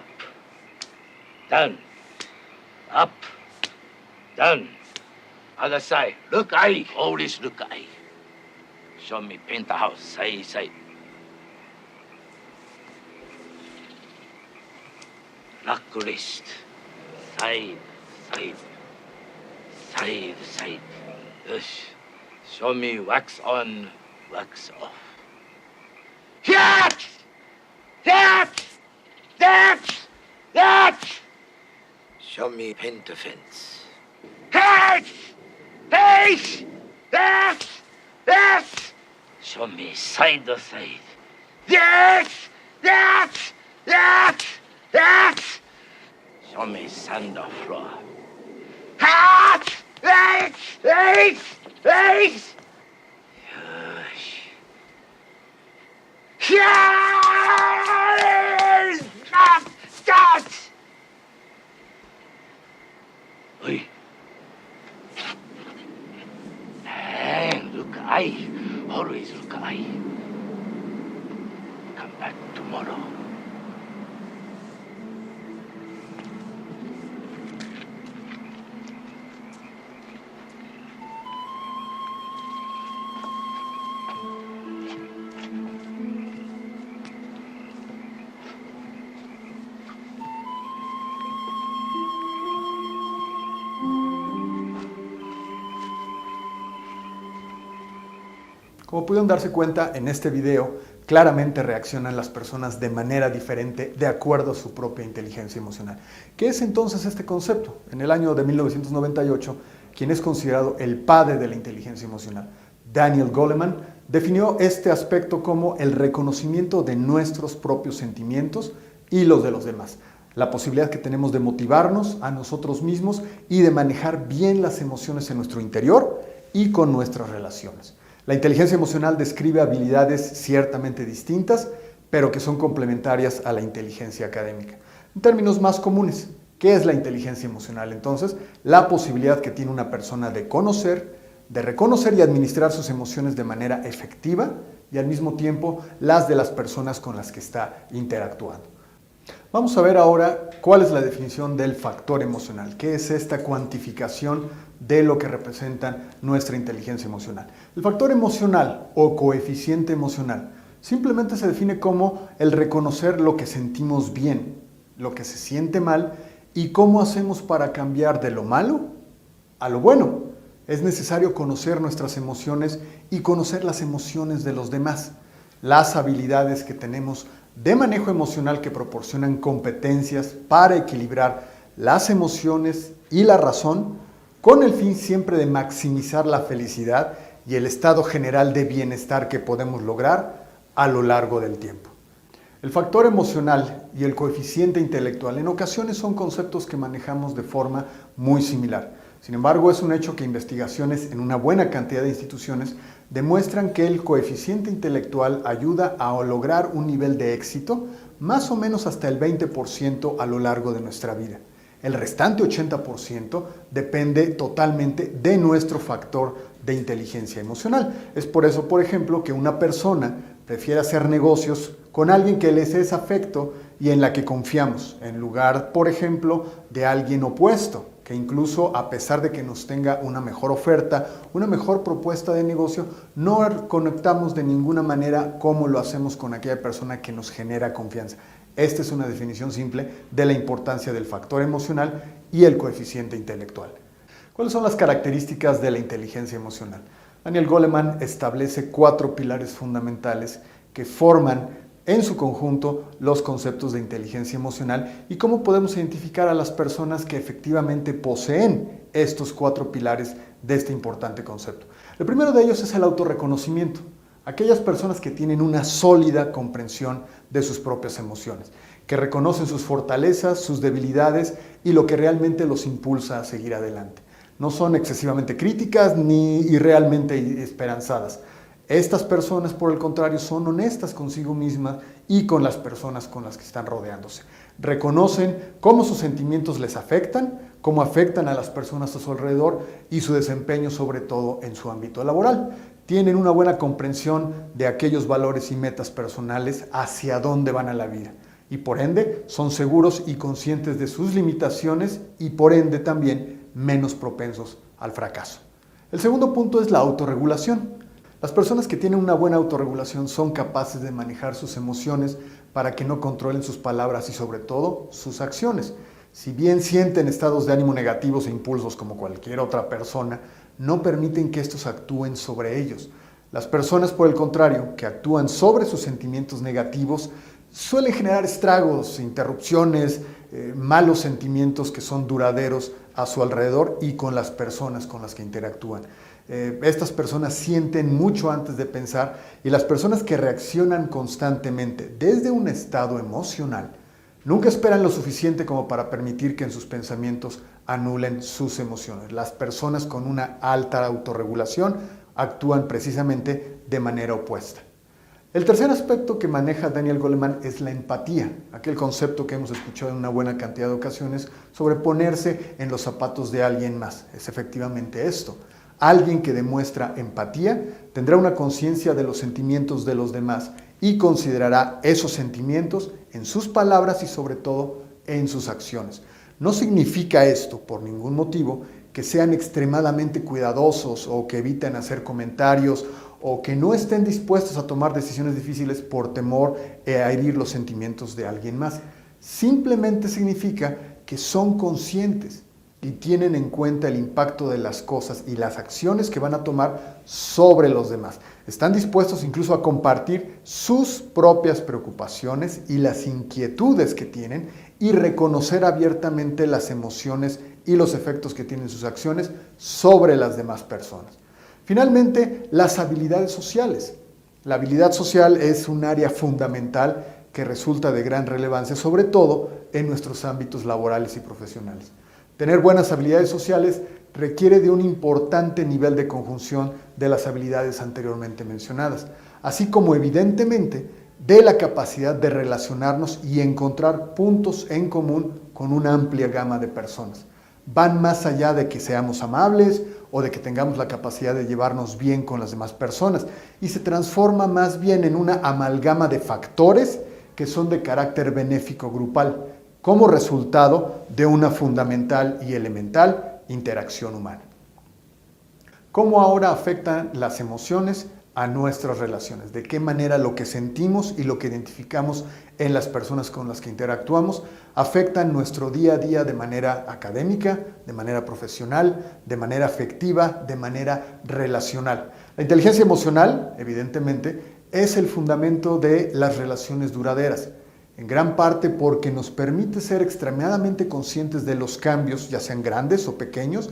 down. Up, down. Other side. Look eye. Always look eye. Show me penthouse. Side, side. Lock wrist. Side, side. Side, side. Yes. Show me wax on, wax off. That! That! That! That! Show me penta fence. That! That! That! That! Show me side to side. That! That! That! That! Show me sand or floor. That! That! That! That! Yes! That! Oi. Hang, look eye. Always look eye. Come back tomorrow. Como pudieron darse cuenta, en este video claramente reaccionan las personas de manera diferente de acuerdo a su propia inteligencia emocional. ¿Qué es entonces este concepto? En el año de 1998, quien es considerado el padre de la inteligencia emocional, Daniel Goleman, definió este aspecto como el reconocimiento de nuestros propios sentimientos y los de los demás. La posibilidad que tenemos de motivarnos a nosotros mismos y de manejar bien las emociones en nuestro interior y con nuestras relaciones. La inteligencia emocional describe habilidades ciertamente distintas, pero que son complementarias a la inteligencia académica. En términos más comunes, ¿qué es la inteligencia emocional? Entonces, la posibilidad que tiene una persona de conocer, de reconocer y administrar sus emociones de manera efectiva y al mismo tiempo las de las personas con las que está interactuando. Vamos a ver ahora cuál es la definición del factor emocional, qué es esta cuantificación de lo que representa nuestra inteligencia emocional. El factor emocional o coeficiente emocional simplemente se define como el reconocer lo que sentimos bien, lo que se siente mal y cómo hacemos para cambiar de lo malo a lo bueno. Es necesario conocer nuestras emociones y conocer las emociones de los demás, las habilidades que tenemos de manejo emocional que proporcionan competencias para equilibrar las emociones y la razón con el fin siempre de maximizar la felicidad y el estado general de bienestar que podemos lograr a lo largo del tiempo. El factor emocional y el coeficiente intelectual en ocasiones son conceptos que manejamos de forma muy similar. Sin embargo, es un hecho que investigaciones en una buena cantidad de instituciones demuestran que el coeficiente intelectual ayuda a lograr un nivel de éxito más o menos hasta el 20% a lo largo de nuestra vida. El restante 80% depende totalmente de nuestro factor de inteligencia emocional. Es por eso, por ejemplo, que una persona prefiere hacer negocios con alguien que les es afecto y en la que confiamos, en lugar, por ejemplo, de alguien opuesto, que incluso a pesar de que nos tenga una mejor oferta, una mejor propuesta de negocio, no conectamos de ninguna manera como lo hacemos con aquella persona que nos genera confianza. Esta es una definición simple de la importancia del factor emocional y el coeficiente intelectual. ¿Cuáles son las características de la inteligencia emocional? Daniel Goleman establece 4 pilares fundamentales que forman en su conjunto los conceptos de inteligencia emocional y cómo podemos identificar a las personas que efectivamente poseen estos 4 pilares de este importante concepto. El primero de ellos es el autorreconocimiento. Aquellas personas que tienen una sólida comprensión de sus propias emociones, que reconocen sus fortalezas, sus debilidades y lo que realmente los impulsa a seguir adelante. No son excesivamente críticas ni irrealmente esperanzadas. Estas personas, por el contrario, son honestas consigo mismas y con las personas con las que están rodeándose. Reconocen cómo sus sentimientos les afectan, cómo afectan a las personas a su alrededor y su desempeño, sobre todo en su ámbito laboral. Tienen una buena comprensión de aquellos valores y metas personales hacia dónde van a la vida. Y por ende, son seguros y conscientes de sus limitaciones y por ende también menos propensos al fracaso. El segundo punto es la autorregulación. Las personas que tienen una buena autorregulación son capaces de manejar sus emociones para que no controlen sus palabras y sobre todo sus acciones. Si bien sienten estados de ánimo negativos e impulsos como cualquier otra persona, no permiten que estos actúen sobre ellos. Las personas, por el contrario, que actúan sobre sus sentimientos negativos, suelen generar estragos, interrupciones, malos sentimientos que son duraderos a su alrededor y con las personas con las que interactúan. Estas personas sienten mucho antes de pensar y las personas que reaccionan constantemente desde un estado emocional nunca esperan lo suficiente como para permitir que en sus pensamientos anulen sus emociones. Las personas con una alta autorregulación actúan precisamente de manera opuesta. El tercer aspecto que maneja Daniel Goleman es la empatía, aquel concepto que hemos escuchado en una buena cantidad de ocasiones sobre ponerse en los zapatos de alguien más. Es efectivamente esto. Alguien que demuestra empatía tendrá una conciencia de los sentimientos de los demás y considerará esos sentimientos en sus palabras y sobre todo en sus acciones. No significa esto, por ningún motivo, que sean extremadamente cuidadosos o que eviten hacer comentarios o que no estén dispuestos a tomar decisiones difíciles por temor a herir los sentimientos de alguien más. Simplemente significa que son conscientes y tienen en cuenta el impacto de las cosas y las acciones que van a tomar sobre los demás. Están dispuestos incluso a compartir sus propias preocupaciones y las inquietudes que tienen y reconocer abiertamente las emociones y los efectos que tienen sus acciones sobre las demás personas. Finalmente, las habilidades sociales. La habilidad social es un área fundamental que resulta de gran relevancia, sobre todo en nuestros ámbitos laborales y profesionales. Tener buenas habilidades sociales requiere de un importante nivel de conjunción de las habilidades anteriormente mencionadas, así como evidentemente de la capacidad de relacionarnos y encontrar puntos en común con una amplia gama de personas. Van más allá de que seamos amables o de que tengamos la capacidad de llevarnos bien con las demás personas y se transforma más bien en una amalgama de factores que son de carácter benéfico grupal, como resultado de una fundamental y elemental interacción humana. ¿Cómo ahora afectan las emociones a nuestras relaciones? ¿De qué manera lo que sentimos y lo que identificamos en las personas con las que interactuamos afectan nuestro día a día de manera académica, de manera profesional, de manera afectiva, de manera relacional? La inteligencia emocional, evidentemente, es el fundamento de las relaciones duraderas. En gran parte porque nos permite ser extremadamente conscientes de los cambios, ya sean grandes o pequeños,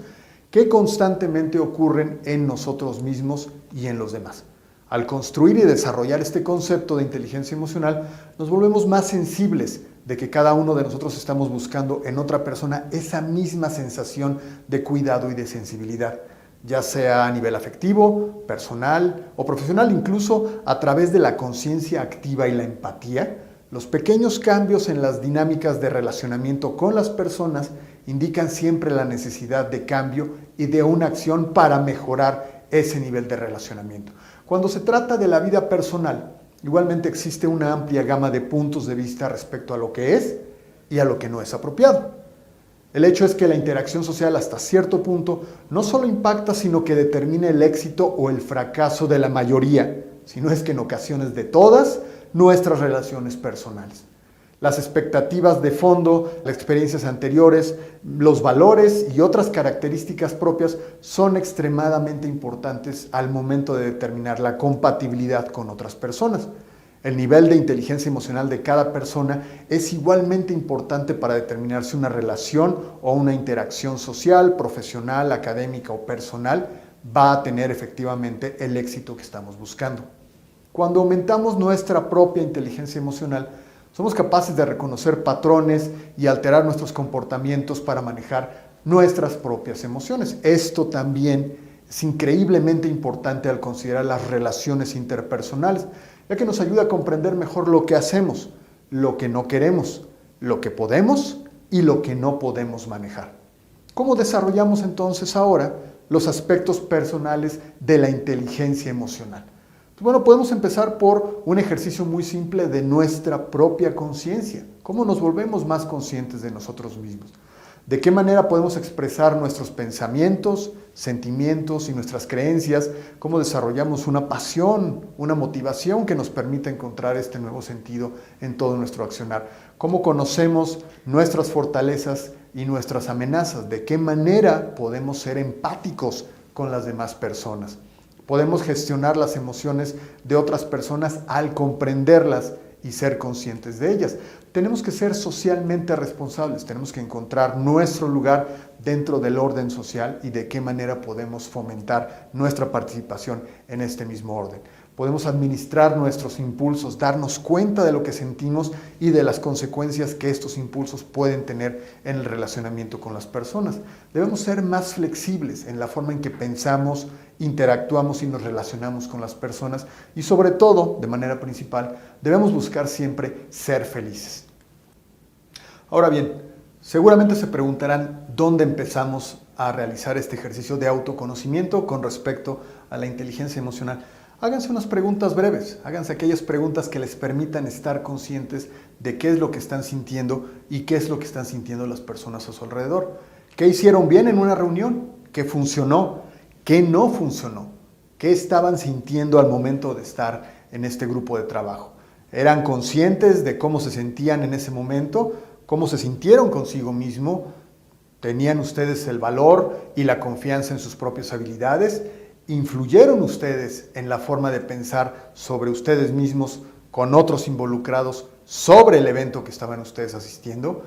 que constantemente ocurren en nosotros mismos y en los demás. Al construir y desarrollar este concepto de inteligencia emocional, nos volvemos más sensibles de que cada uno de nosotros estamos buscando en otra persona esa misma sensación de cuidado y de sensibilidad, ya sea a nivel afectivo, personal o profesional, incluso a través de la conciencia activa y la empatía. Los pequeños cambios en las dinámicas de relacionamiento con las personas indican siempre la necesidad de cambio y de una acción para mejorar ese nivel de relacionamiento. Cuando se trata de la vida personal, igualmente existe una amplia gama de puntos de vista respecto a lo que es y a lo que no es apropiado. El hecho es que la interacción social hasta cierto punto no solo impacta, sino que determina el éxito o el fracaso de la mayoría, sino es que en ocasiones de todas, nuestras relaciones personales. Las expectativas de fondo, las experiencias anteriores, los valores y otras características propias son extremadamente importantes al momento de determinar la compatibilidad con otras personas. El nivel de inteligencia emocional de cada persona es igualmente importante para determinar si una relación o una interacción social, profesional, académica o personal va a tener efectivamente el éxito que estamos buscando. Cuando aumentamos nuestra propia inteligencia emocional, somos capaces de reconocer patrones y alterar nuestros comportamientos para manejar nuestras propias emociones. Esto también es increíblemente importante al considerar las relaciones interpersonales, ya que nos ayuda a comprender mejor lo que hacemos, lo que no queremos, lo que podemos y lo que no podemos manejar. ¿Cómo desarrollamos entonces ahora los aspectos personales de la inteligencia emocional? Pues bueno, podemos empezar por un ejercicio muy simple de nuestra propia conciencia. ¿Cómo nos volvemos más conscientes de nosotros mismos? ¿De qué manera podemos expresar nuestros pensamientos, sentimientos y nuestras creencias? ¿Cómo desarrollamos una pasión, una motivación que nos permita encontrar este nuevo sentido en todo nuestro accionar? ¿Cómo conocemos nuestras fortalezas y nuestras amenazas? ¿De qué manera podemos ser empáticos con las demás personas? Podemos gestionar las emociones de otras personas al comprenderlas y ser conscientes de ellas. Tenemos que ser socialmente responsables, tenemos que encontrar nuestro lugar dentro del orden social y de qué manera podemos fomentar nuestra participación en este mismo orden. Podemos administrar nuestros impulsos, darnos cuenta de lo que sentimos y de las consecuencias que estos impulsos pueden tener en el relacionamiento con las personas. Debemos ser más flexibles en la forma en que pensamos, interactuamos y nos relacionamos con las personas y sobre todo, de manera principal, debemos buscar siempre ser felices. Ahora bien, seguramente se preguntarán dónde empezamos a realizar este ejercicio de autoconocimiento con respecto a la inteligencia emocional. Háganse unas preguntas breves, háganse aquellas preguntas que les permitan estar conscientes de qué es lo que están sintiendo y qué es lo que están sintiendo las personas a su alrededor. ¿Qué hicieron bien en una reunión? ¿Qué funcionó? ¿Qué no funcionó? ¿Qué estaban sintiendo al momento de estar en este grupo de trabajo? ¿Eran conscientes de cómo se sentían en ese momento? ¿Cómo se sintieron consigo mismo? ¿Tenían ustedes el valor y la confianza en sus propias habilidades? ¿Influyeron ustedes en la forma de pensar sobre ustedes mismos con otros involucrados sobre el evento que estaban ustedes asistiendo?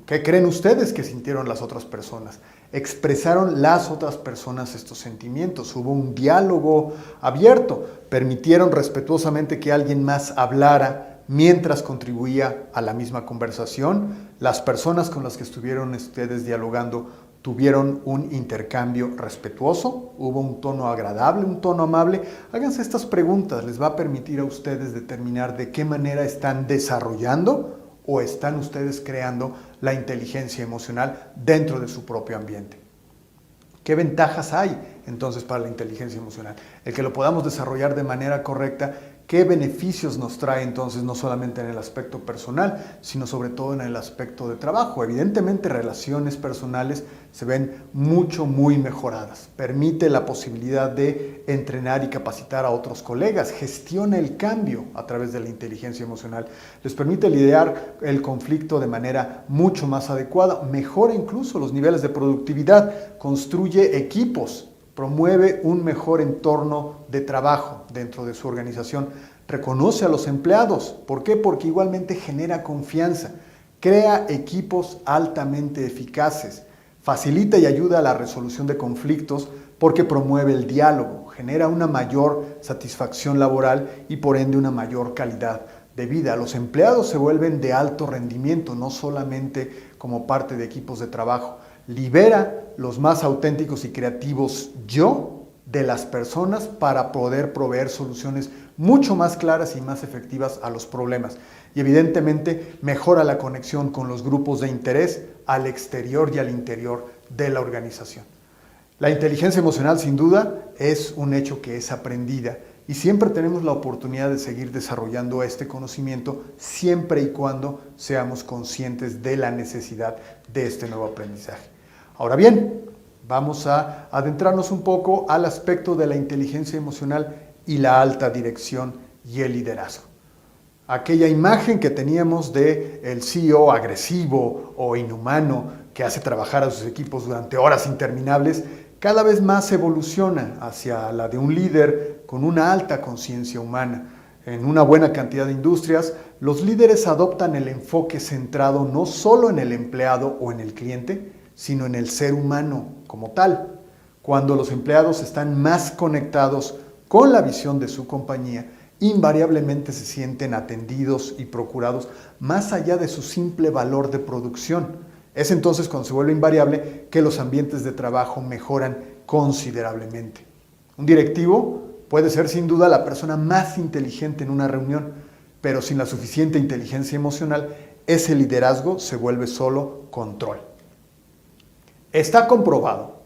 ¿Qué creen ustedes que sintieron las otras personas? ¿Expresaron las otras personas estos sentimientos? ¿Hubo un diálogo abierto? ¿Permitieron respetuosamente que alguien más hablara mientras contribuía a la misma conversación? ¿Las personas con las que estuvieron ustedes dialogando tuvieron un intercambio respetuoso? ¿Hubo un tono agradable, un tono amable? Háganse estas preguntas, les va a permitir a ustedes determinar de qué manera están desarrollando o están ustedes creando la inteligencia emocional dentro de su propio ambiente. ¿Qué ventajas hay entonces para la inteligencia emocional? El que lo podamos desarrollar de manera correcta. ¿Qué beneficios nos trae entonces no solamente en el aspecto personal, sino sobre todo en el aspecto de trabajo? Evidentemente, relaciones personales se ven muy mejoradas. Permite la posibilidad de entrenar y capacitar a otros colegas. Gestiona el cambio a través de la inteligencia emocional. Les permite lidiar el conflicto de manera mucho más adecuada. Mejora incluso los niveles de productividad. Construye equipos. Promueve un mejor entorno de trabajo dentro de su organización, reconoce a los empleados. ¿Por qué? Porque igualmente genera confianza, crea equipos altamente eficaces, facilita y ayuda a la resolución de conflictos porque promueve el diálogo, genera una mayor satisfacción laboral y por ende una mayor calidad de vida. Los empleados se vuelven de alto rendimiento, no solamente como parte de equipos de trabajo. Libera los más auténticos y creativos yo de las personas para poder proveer soluciones mucho más claras y más efectivas a los problemas. Y evidentemente mejora la conexión con los grupos de interés al exterior y al interior de la organización. La inteligencia emocional, sin duda, es un hecho que es aprendida y siempre tenemos la oportunidad de seguir desarrollando este conocimiento siempre y cuando seamos conscientes de la necesidad de este nuevo aprendizaje. Ahora bien, vamos a adentrarnos un poco al aspecto de la inteligencia emocional y la alta dirección y el liderazgo. Aquella imagen que teníamos de el CEO agresivo o inhumano que hace trabajar a sus equipos durante horas interminables, cada vez más evoluciona hacia la de un líder con una alta conciencia humana. En una buena cantidad de industrias, los líderes adoptan el enfoque centrado no solo en el empleado o en el cliente, sino en el ser humano como tal. Cuando los empleados están más conectados con la visión de su compañía, invariablemente se sienten atendidos y procurados más allá de su simple valor de producción. Es entonces cuando se vuelve invariable que los ambientes de trabajo mejoran considerablemente. Un directivo puede ser sin duda la persona más inteligente en una reunión, pero sin la suficiente inteligencia emocional, ese liderazgo se vuelve solo control. Está comprobado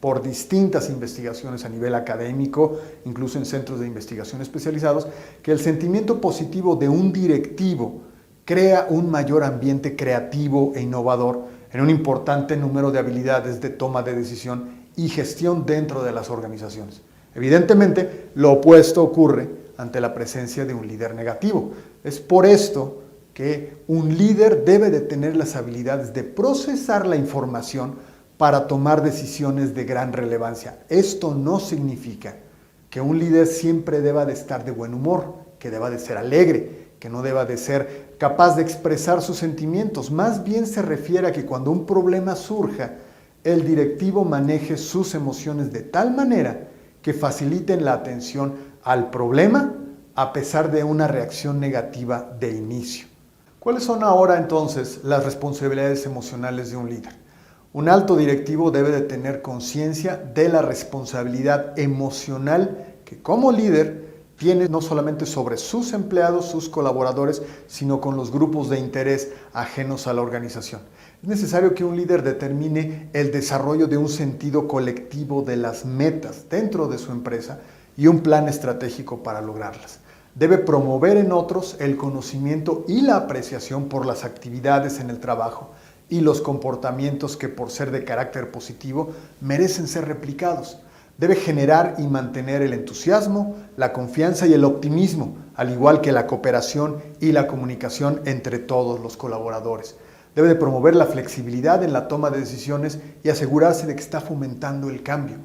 por distintas investigaciones a nivel académico, incluso en centros de investigación especializados, que el sentimiento positivo de un directivo crea un mayor ambiente creativo e innovador en un importante número de habilidades de toma de decisión y gestión dentro de las organizaciones. Evidentemente, lo opuesto ocurre ante la presencia de un líder negativo. Es por esto que un líder debe de tener las habilidades de procesar la información para tomar decisiones de gran relevancia. Esto no significa que un líder siempre deba de estar de buen humor, que deba de ser alegre, que no deba de ser capaz de expresar sus sentimientos. Más bien se refiere a que cuando un problema surja, el directivo maneje sus emociones de tal manera que faciliten la atención al problema a pesar de una reacción negativa de inicio. ¿Cuáles son ahora entonces las responsabilidades emocionales de un líder? Un alto directivo debe de tener conciencia de la responsabilidad emocional que como líder tiene no solamente sobre sus empleados, sus colaboradores, sino con los grupos de interés ajenos a la organización. Es necesario que un líder determine el desarrollo de un sentido colectivo de las metas dentro de su empresa y un plan estratégico para lograrlas. Debe promover en otros el conocimiento y la apreciación por las actividades en el trabajo y los comportamientos que por ser de carácter positivo merecen ser replicados. Debe generar y mantener el entusiasmo, la confianza y el optimismo, al igual que la cooperación y la comunicación entre todos los colaboradores. Debe de promover la flexibilidad en la toma de decisiones y asegurarse de que está fomentando el cambio.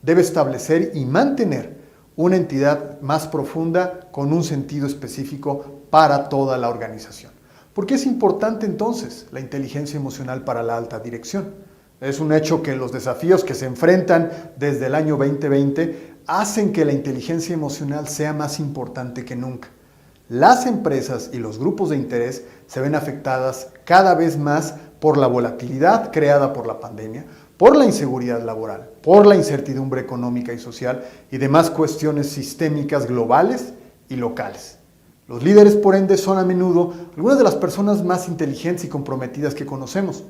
Debe establecer y mantener una entidad más profunda con un sentido específico para toda la organización. ¿Por qué es importante entonces la inteligencia emocional para la alta dirección? Es un hecho que los desafíos que se enfrentan desde el año 2020 hacen que la inteligencia emocional sea más importante que nunca. Las empresas y los grupos de interés se ven afectadas cada vez más por la volatilidad creada por la pandemia, por la inseguridad laboral, por la incertidumbre económica y social y demás cuestiones sistémicas globales y locales. Los líderes, por ende, son a menudo algunas de las personas más inteligentes y comprometidas que conocemos,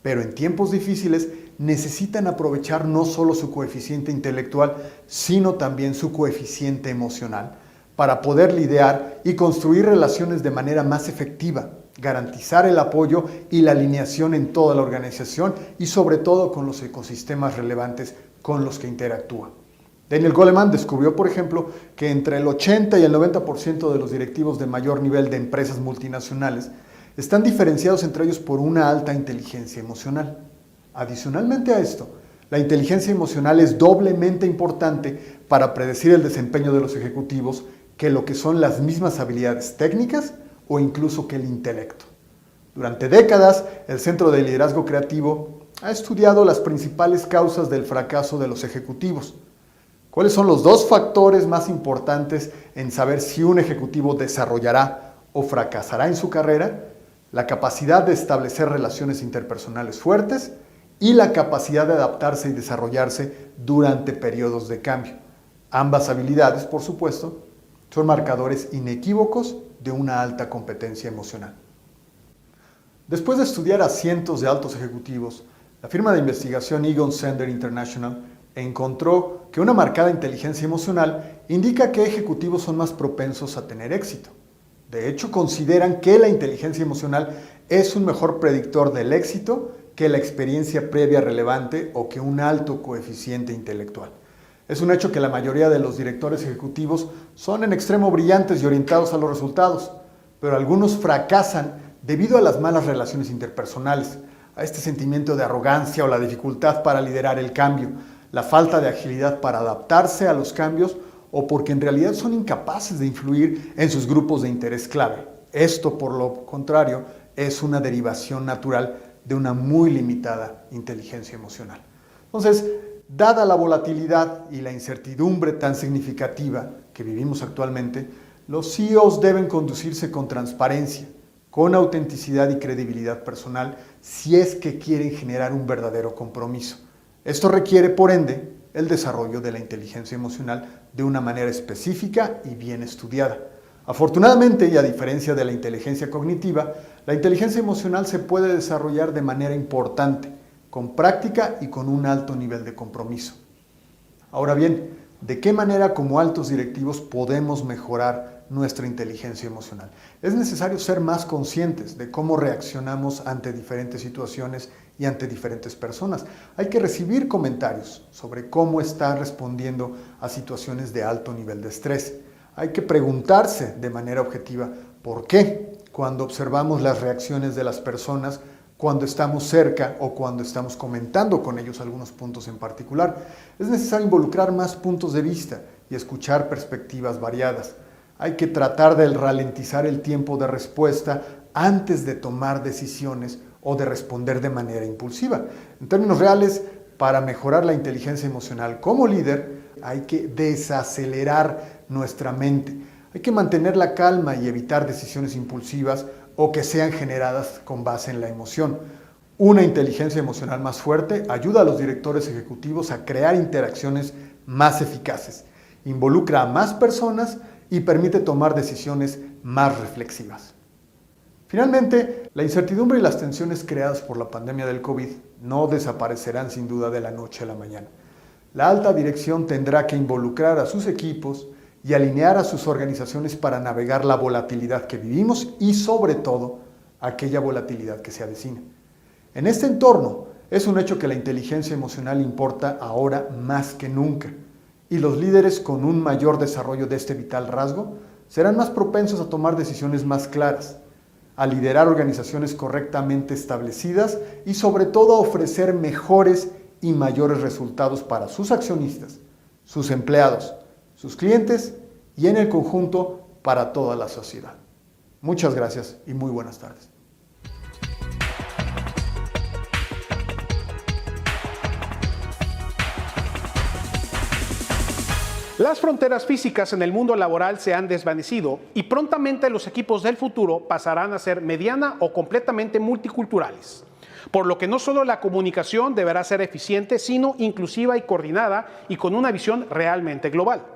pero en tiempos difíciles necesitan aprovechar no solo su coeficiente intelectual, sino también su coeficiente emocional, para poder lidiar y construir relaciones de manera más efectiva, garantizar el apoyo y la alineación en toda la organización y sobre todo con los ecosistemas relevantes con los que interactúa. Daniel Goleman descubrió, por ejemplo, que entre el 80 y el 90% de los directivos de mayor nivel de empresas multinacionales están diferenciados entre ellos por una alta inteligencia emocional. Adicionalmente a esto, la inteligencia emocional es doblemente importante para predecir el desempeño de los ejecutivos que lo que son las mismas habilidades técnicas o incluso que el intelecto. Durante décadas, el Centro de Liderazgo Creativo ha estudiado las principales causas del fracaso de los ejecutivos. ¿Cuáles son los dos factores más importantes en saber si un ejecutivo desarrollará o fracasará en su carrera? La capacidad de establecer relaciones interpersonales fuertes y la capacidad de adaptarse y desarrollarse durante periodos de cambio. Ambas habilidades, por supuesto, son marcadores inequívocos de una alta competencia emocional. Después de estudiar a cientos de altos ejecutivos, la firma de investigación Egon Zehnder International encontró que una marcada inteligencia emocional indica que ejecutivos son más propensos a tener éxito. De hecho, consideran que la inteligencia emocional es un mejor predictor del éxito que la experiencia previa relevante o que un alto coeficiente intelectual. Es un hecho que la mayoría de los directores ejecutivos son en extremo brillantes y orientados a los resultados, pero algunos fracasan debido a las malas relaciones interpersonales, a este sentimiento de arrogancia o la dificultad para liderar el cambio, la falta de agilidad para adaptarse a los cambios o porque en realidad son incapaces de influir en sus grupos de interés clave. Esto, por lo contrario, es una derivación natural de una muy limitada inteligencia emocional. Entonces, dada la volatilidad y la incertidumbre tan significativa que vivimos actualmente, los CEOs deben conducirse con transparencia, con autenticidad y credibilidad personal si es que quieren generar un verdadero compromiso. Esto requiere, por ende, el desarrollo de la inteligencia emocional de una manera específica y bien estudiada. Afortunadamente, y a diferencia de la inteligencia cognitiva, la inteligencia emocional se puede desarrollar de manera importante, con práctica y con un alto nivel de compromiso. Ahora bien, ¿de qué manera como altos directivos podemos mejorar nuestra inteligencia emocional? Es necesario ser más conscientes de cómo reaccionamos ante diferentes situaciones y ante diferentes personas. Hay que recibir comentarios sobre cómo está respondiendo a situaciones de alto nivel de estrés. Hay que preguntarse de manera objetiva por qué cuando observamos las reacciones de las personas, cuando estamos cerca o cuando estamos comentando con ellos algunos puntos en particular. Es necesario involucrar más puntos de vista y escuchar perspectivas variadas. Hay que tratar de ralentizar el tiempo de respuesta antes de tomar decisiones o de responder de manera impulsiva. En términos reales, para mejorar la inteligencia emocional como líder, hay que desacelerar nuestra mente. Hay que mantener la calma y evitar decisiones impulsivas o que sean generadas con base en la emoción. Una inteligencia emocional más fuerte ayuda a los directores ejecutivos a crear interacciones más eficaces, involucra a más personas y permite tomar decisiones más reflexivas. Finalmente, la incertidumbre y las tensiones creadas por la pandemia del COVID no desaparecerán sin duda de la noche a la mañana. La alta dirección tendrá que involucrar a sus equipos y alinear a sus organizaciones para navegar la volatilidad que vivimos y, sobre todo, aquella volatilidad que se avecina. En este entorno, es un hecho que la inteligencia emocional importa ahora más que nunca, y los líderes con un mayor desarrollo de este vital rasgo serán más propensos a tomar decisiones más claras, a liderar organizaciones correctamente establecidas y, sobre todo, a ofrecer mejores y mayores resultados para sus accionistas, sus empleados, sus clientes y en el conjunto para toda la sociedad. Muchas gracias y muy buenas tardes. Las fronteras físicas en el mundo laboral se han desvanecido y prontamente los equipos del futuro pasarán a ser mediana o completamente multiculturales. Por lo que no solo la comunicación deberá ser eficiente, sino inclusiva y coordinada y con una visión realmente global.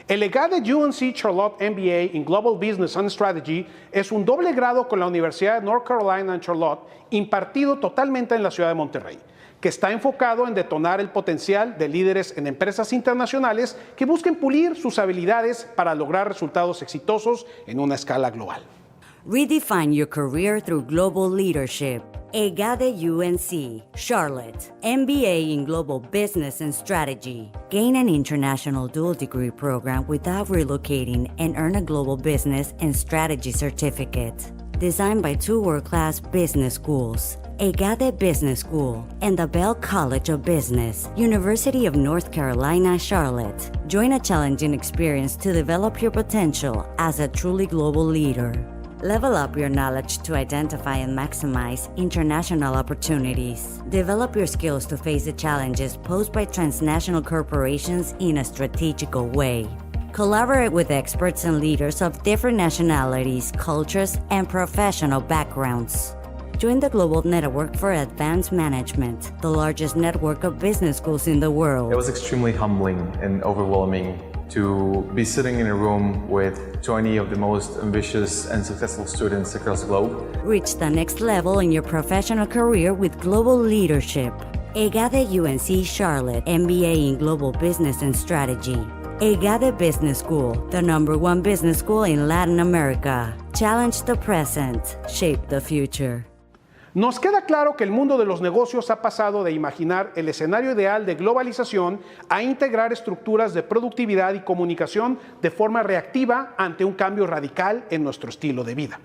El EGADE UNC Charlotte MBA in Global Business and Strategy es un doble grado con la Universidad de North Carolina en Charlotte, impartido totalmente en la ciudad de Monterrey, que está enfocado en detonar el potencial de líderes en empresas internacionales que busquen pulir sus habilidades para lograr resultados exitosos en una escala global. Redefine your career through global leadership. EGADE UNC, Charlotte, MBA in Global Business and Strategy. Gain an international dual degree program without relocating and earn a global business and strategy certificate. Designed by two world-class business schools, EGADE Business School and the Bell College of Business, University of North Carolina, Charlotte. Join a challenging experience to develop your potential as a truly global leader. Level up your knowledge to identify and maximize international opportunities. Develop your skills to face the challenges posed by transnational corporations in a strategical way. Collaborate with experts and leaders of different nationalities, cultures, and professional backgrounds. Join the Global Network for Advanced Management, the largest network of business schools in the world. It was extremely humbling and overwhelming to be sitting in a room with 20 of the most ambitious and successful students across the globe. Reach the next level in your professional career with global leadership. EGADE UNC Charlotte, MBA in Global Business and Strategy. EGADE Business School, the #1 business school in Latin America. Challenge the present, shape the future. Nos queda claro que el mundo de los negocios ha pasado de imaginar el escenario ideal de globalización a integrar estructuras de productividad y comunicación de forma reactiva ante un cambio radical en nuestro estilo de vida.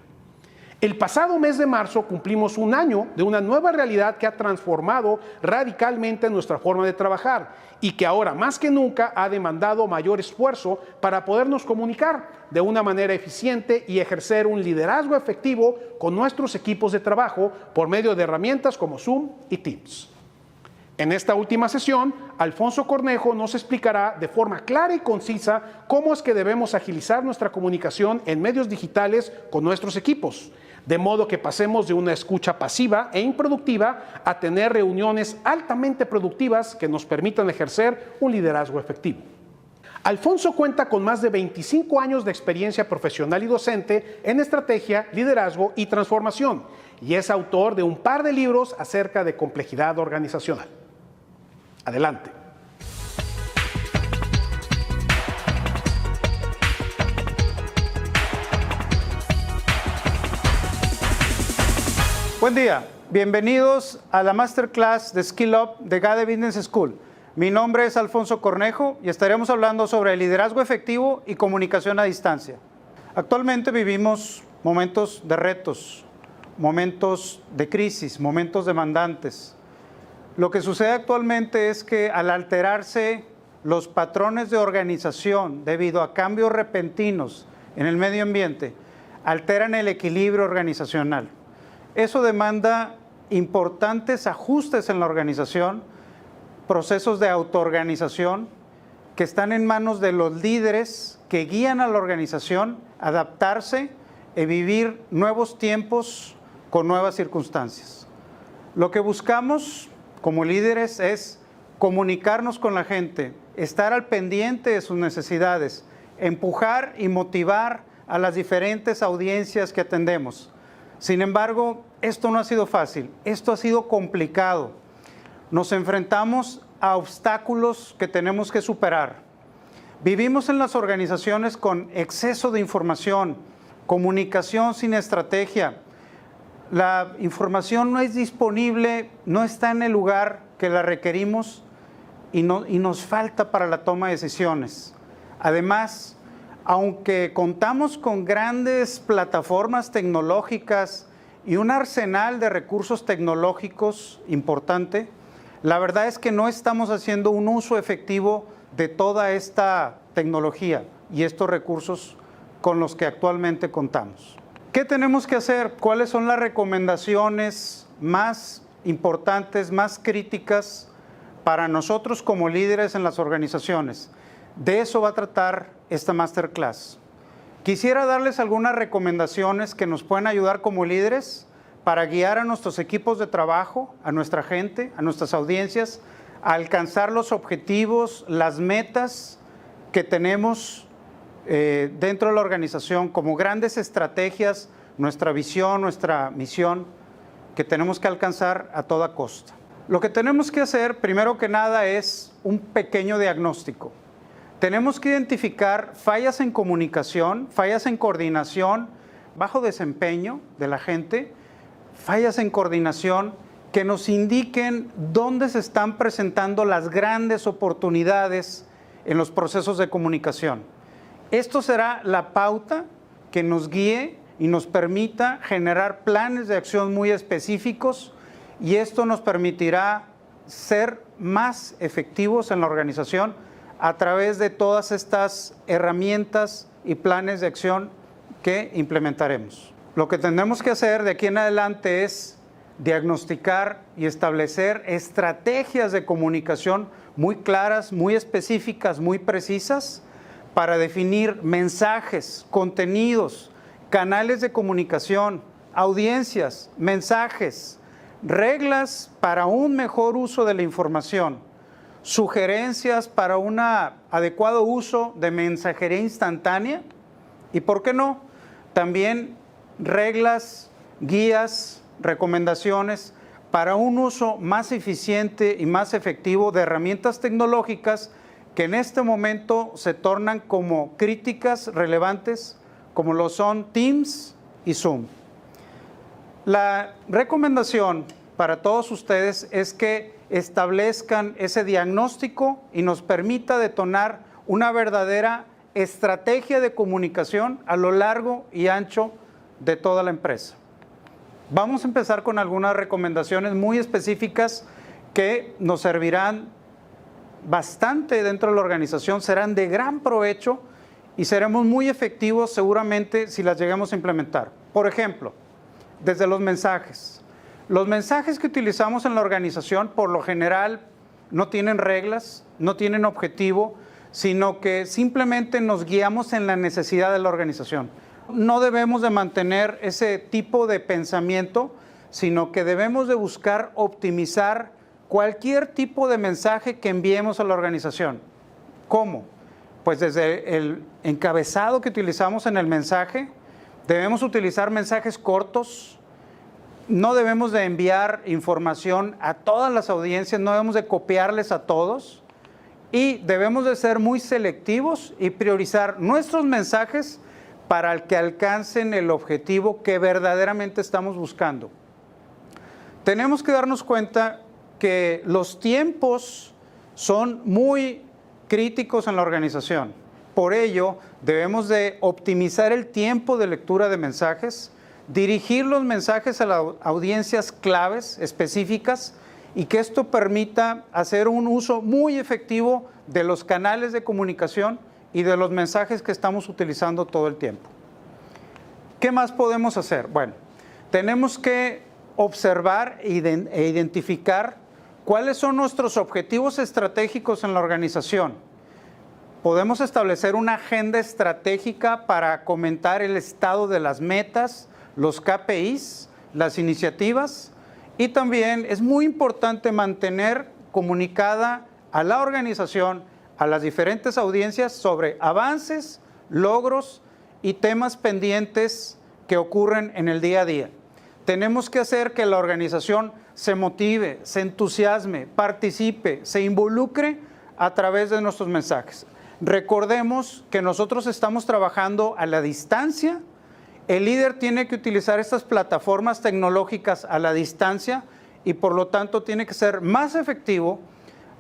El pasado mes de marzo cumplimos un año de una nueva realidad que ha transformado radicalmente nuestra forma de trabajar y que ahora más que nunca ha demandado mayor esfuerzo para podernos comunicar de una manera eficiente y ejercer un liderazgo efectivo con nuestros equipos de trabajo por medio de herramientas como Zoom y Teams. En esta última sesión, Alfonso Cornejo nos explicará de forma clara y concisa cómo es que debemos agilizar nuestra comunicación en medios digitales con nuestros equipos, de modo que pasemos de una escucha pasiva e improductiva a tener reuniones altamente productivas que nos permitan ejercer un liderazgo efectivo. Alfonso cuenta con más de 25 años de experiencia profesional y docente en estrategia, liderazgo y transformación, y es autor de un par de libros acerca de complejidad organizacional. Adelante. Buen día, bienvenidos a la Masterclass de Skill Up de GADE Business School. Mi nombre es Alfonso Cornejo y estaremos hablando sobre liderazgo efectivo y comunicación a distancia. Actualmente vivimos momentos de retos, momentos de crisis, momentos demandantes. Lo que sucede actualmente es que al alterarse los patrones de organización debido a cambios repentinos en el medio ambiente, alteran el equilibrio organizacional. Eso demanda importantes ajustes en la organización, procesos de autoorganización que están en manos de los líderes que guían a la organización a adaptarse y vivir nuevos tiempos con nuevas circunstancias. Lo que buscamos como líderes es comunicarnos con la gente, estar al pendiente de sus necesidades, empujar y motivar a las diferentes audiencias que atendemos. Sin embargo, esto no ha sido fácil, esto ha sido complicado. Nos enfrentamos a obstáculos que tenemos que superar. Vivimos en las organizaciones con exceso de información, comunicación sin estrategia. La información no es disponible, no está en el lugar que la requerimos y nos falta para la toma de decisiones. Además, aunque contamos con grandes plataformas tecnológicas y un arsenal de recursos tecnológicos importante, la verdad es que no estamos haciendo un uso efectivo de toda esta tecnología y estos recursos con los que actualmente contamos. ¿Qué tenemos que hacer? ¿Cuáles son las recomendaciones más importantes, más críticas para nosotros como líderes en las organizaciones? De eso va a tratar esta Masterclass. Quisiera darles algunas recomendaciones que nos pueden ayudar como líderes para guiar a nuestros equipos de trabajo, a nuestra gente, a nuestras audiencias, a alcanzar los objetivos, las metas que tenemos dentro de la organización como grandes estrategias, nuestra visión, nuestra misión, que tenemos que alcanzar a toda costa. Lo que tenemos que hacer, primero que nada, es un pequeño diagnóstico. Tenemos que identificar fallas en comunicación, fallas en coordinación, bajo desempeño de la gente, fallas en coordinación que nos indiquen dónde se están presentando las grandes oportunidades en los procesos de comunicación. Esto será la pauta que nos guíe y nos permita generar planes de acción muy específicos y esto nos permitirá ser más efectivos en la organización a través de todas estas herramientas y planes de acción que implementaremos. Lo que tendremos que hacer de aquí en adelante es diagnosticar y establecer estrategias de comunicación muy claras, muy específicas, muy precisas para definir mensajes, contenidos, canales de comunicación, audiencias, mensajes, reglas para un mejor uso de la información, sugerencias para un adecuado uso de mensajería instantánea y, ¿por qué no?, también reglas, guías, recomendaciones para un uso más eficiente y más efectivo de herramientas tecnológicas que en este momento se tornan como críticas relevantes, como lo son Teams y Zoom. La recomendación para todos ustedes es que establezcan ese diagnóstico y nos permita detonar una verdadera estrategia de comunicación a lo largo y ancho de toda la empresa. Vamos a empezar con algunas recomendaciones muy específicas que nos servirán bastante dentro de la organización, serán de gran provecho y seremos muy efectivos seguramente si las lleguemos a implementar. Por ejemplo, desde los mensajes. Los mensajes que utilizamos en la organización por lo general no tienen reglas, no tienen objetivo, sino que simplemente nos guiamos en la necesidad de la organización. No debemos de mantener ese tipo de pensamiento, sino que debemos de buscar optimizar cualquier tipo de mensaje que enviemos a la organización. ¿Cómo? Pues desde el encabezado que utilizamos en el mensaje, debemos utilizar mensajes cortos, no debemos de enviar información a todas las audiencias, no debemos de copiarles a todos y debemos de ser muy selectivos y priorizar nuestros mensajes para que alcancen el objetivo que verdaderamente estamos buscando. Tenemos que darnos cuenta que los tiempos son muy críticos en la organización. Por ello, debemos de optimizar el tiempo de lectura de mensajes, dirigir los mensajes a las audiencias claves específicas y que esto permita hacer un uso muy efectivo de los canales de comunicación y de los mensajes que estamos utilizando todo el tiempo. ¿Qué más podemos hacer? Bueno, tenemos que observar e identificar cuáles son nuestros objetivos estratégicos en la organización. Podemos establecer una agenda estratégica para comentar el estado de las metas, los KPIs, las iniciativas, y también es muy importante mantener comunicada a la organización, a las diferentes audiencias sobre avances, logros y temas pendientes que ocurren en el día a día. Tenemos que hacer que la organización se motive, se entusiasme, participe, se involucre a través de nuestros mensajes. Recordemos que nosotros estamos trabajando a la distancia. El líder tiene que utilizar estas plataformas tecnológicas a la distancia y por lo tanto tiene que ser más efectivo,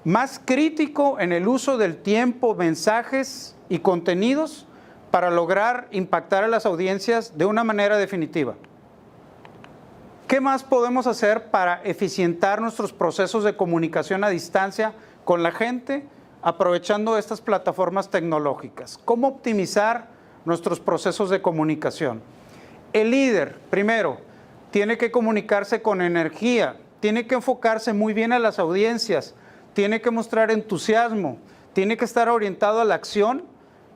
más crítico en el uso del tiempo, mensajes y contenidos para lograr impactar a las audiencias de una manera definitiva. ¿Qué más podemos hacer para eficientar nuestros procesos de comunicación a distancia con la gente aprovechando estas plataformas tecnológicas? ¿Cómo optimizar nuestros procesos de comunicación? El líder, primero, tiene que comunicarse con energía, tiene que enfocarse muy bien a las audiencias, tiene que mostrar entusiasmo, tiene que estar orientado a la acción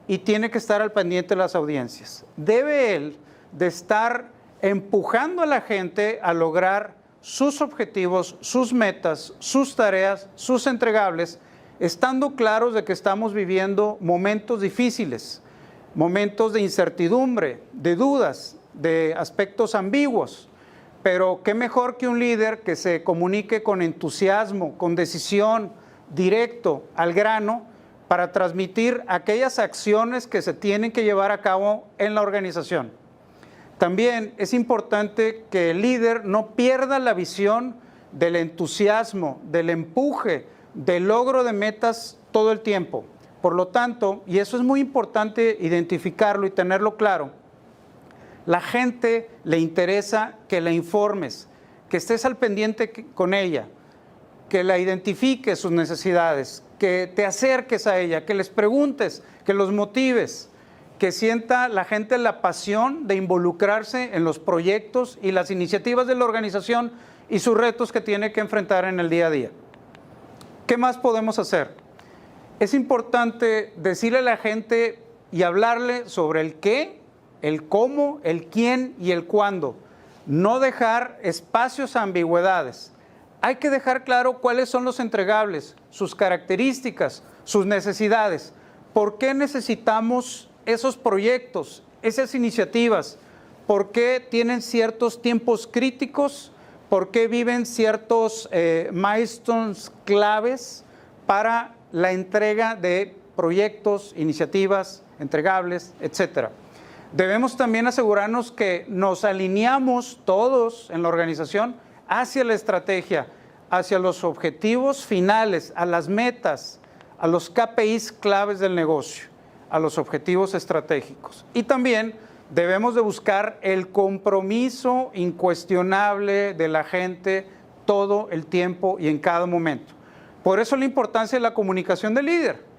y tiene que estar al pendiente de las audiencias. Debe él de estar empujando a la gente a lograr sus objetivos, sus metas, sus tareas, sus entregables, estando claros de que estamos viviendo momentos difíciles, momentos de incertidumbre, de dudas, de aspectos ambiguos. Pero qué mejor que un líder que se comunique con entusiasmo, con decisión, directo, al grano, para transmitir aquellas acciones que se tienen que llevar a cabo en la organización. También es importante que el líder no pierda la visión del entusiasmo, del empuje, del logro de metas todo el tiempo. Por lo tanto, y eso es muy importante identificarlo y tenerlo claro, la gente le interesa que la informes, que estés al pendiente con ella, que la identifiques sus necesidades, que te acerques a ella, que les preguntes, que los motives, que sienta la gente la pasión de involucrarse en los proyectos y las iniciativas de la organización y sus retos que tiene que enfrentar en el día a día. ¿Qué más podemos hacer? Es importante decirle a la gente y hablarle sobre el qué, el cómo, el quién y el cuándo. No dejar espacios a ambigüedades. Hay que dejar claro cuáles son los entregables, sus características, sus necesidades. ¿Por qué necesitamos esos proyectos, esas iniciativas? ¿Por qué tienen ciertos tiempos críticos? ¿Por qué viven ciertos milestones claves para la entrega de proyectos, iniciativas, entregables, etcétera? Debemos también asegurarnos que nos alineamos todos en la organización hacia la estrategia, hacia los objetivos finales, a las metas, a los KPIs claves del negocio, a los objetivos estratégicos. Y también debemos de buscar el compromiso incuestionable de la gente todo el tiempo y en cada momento. Por eso la importancia de la comunicación del líder.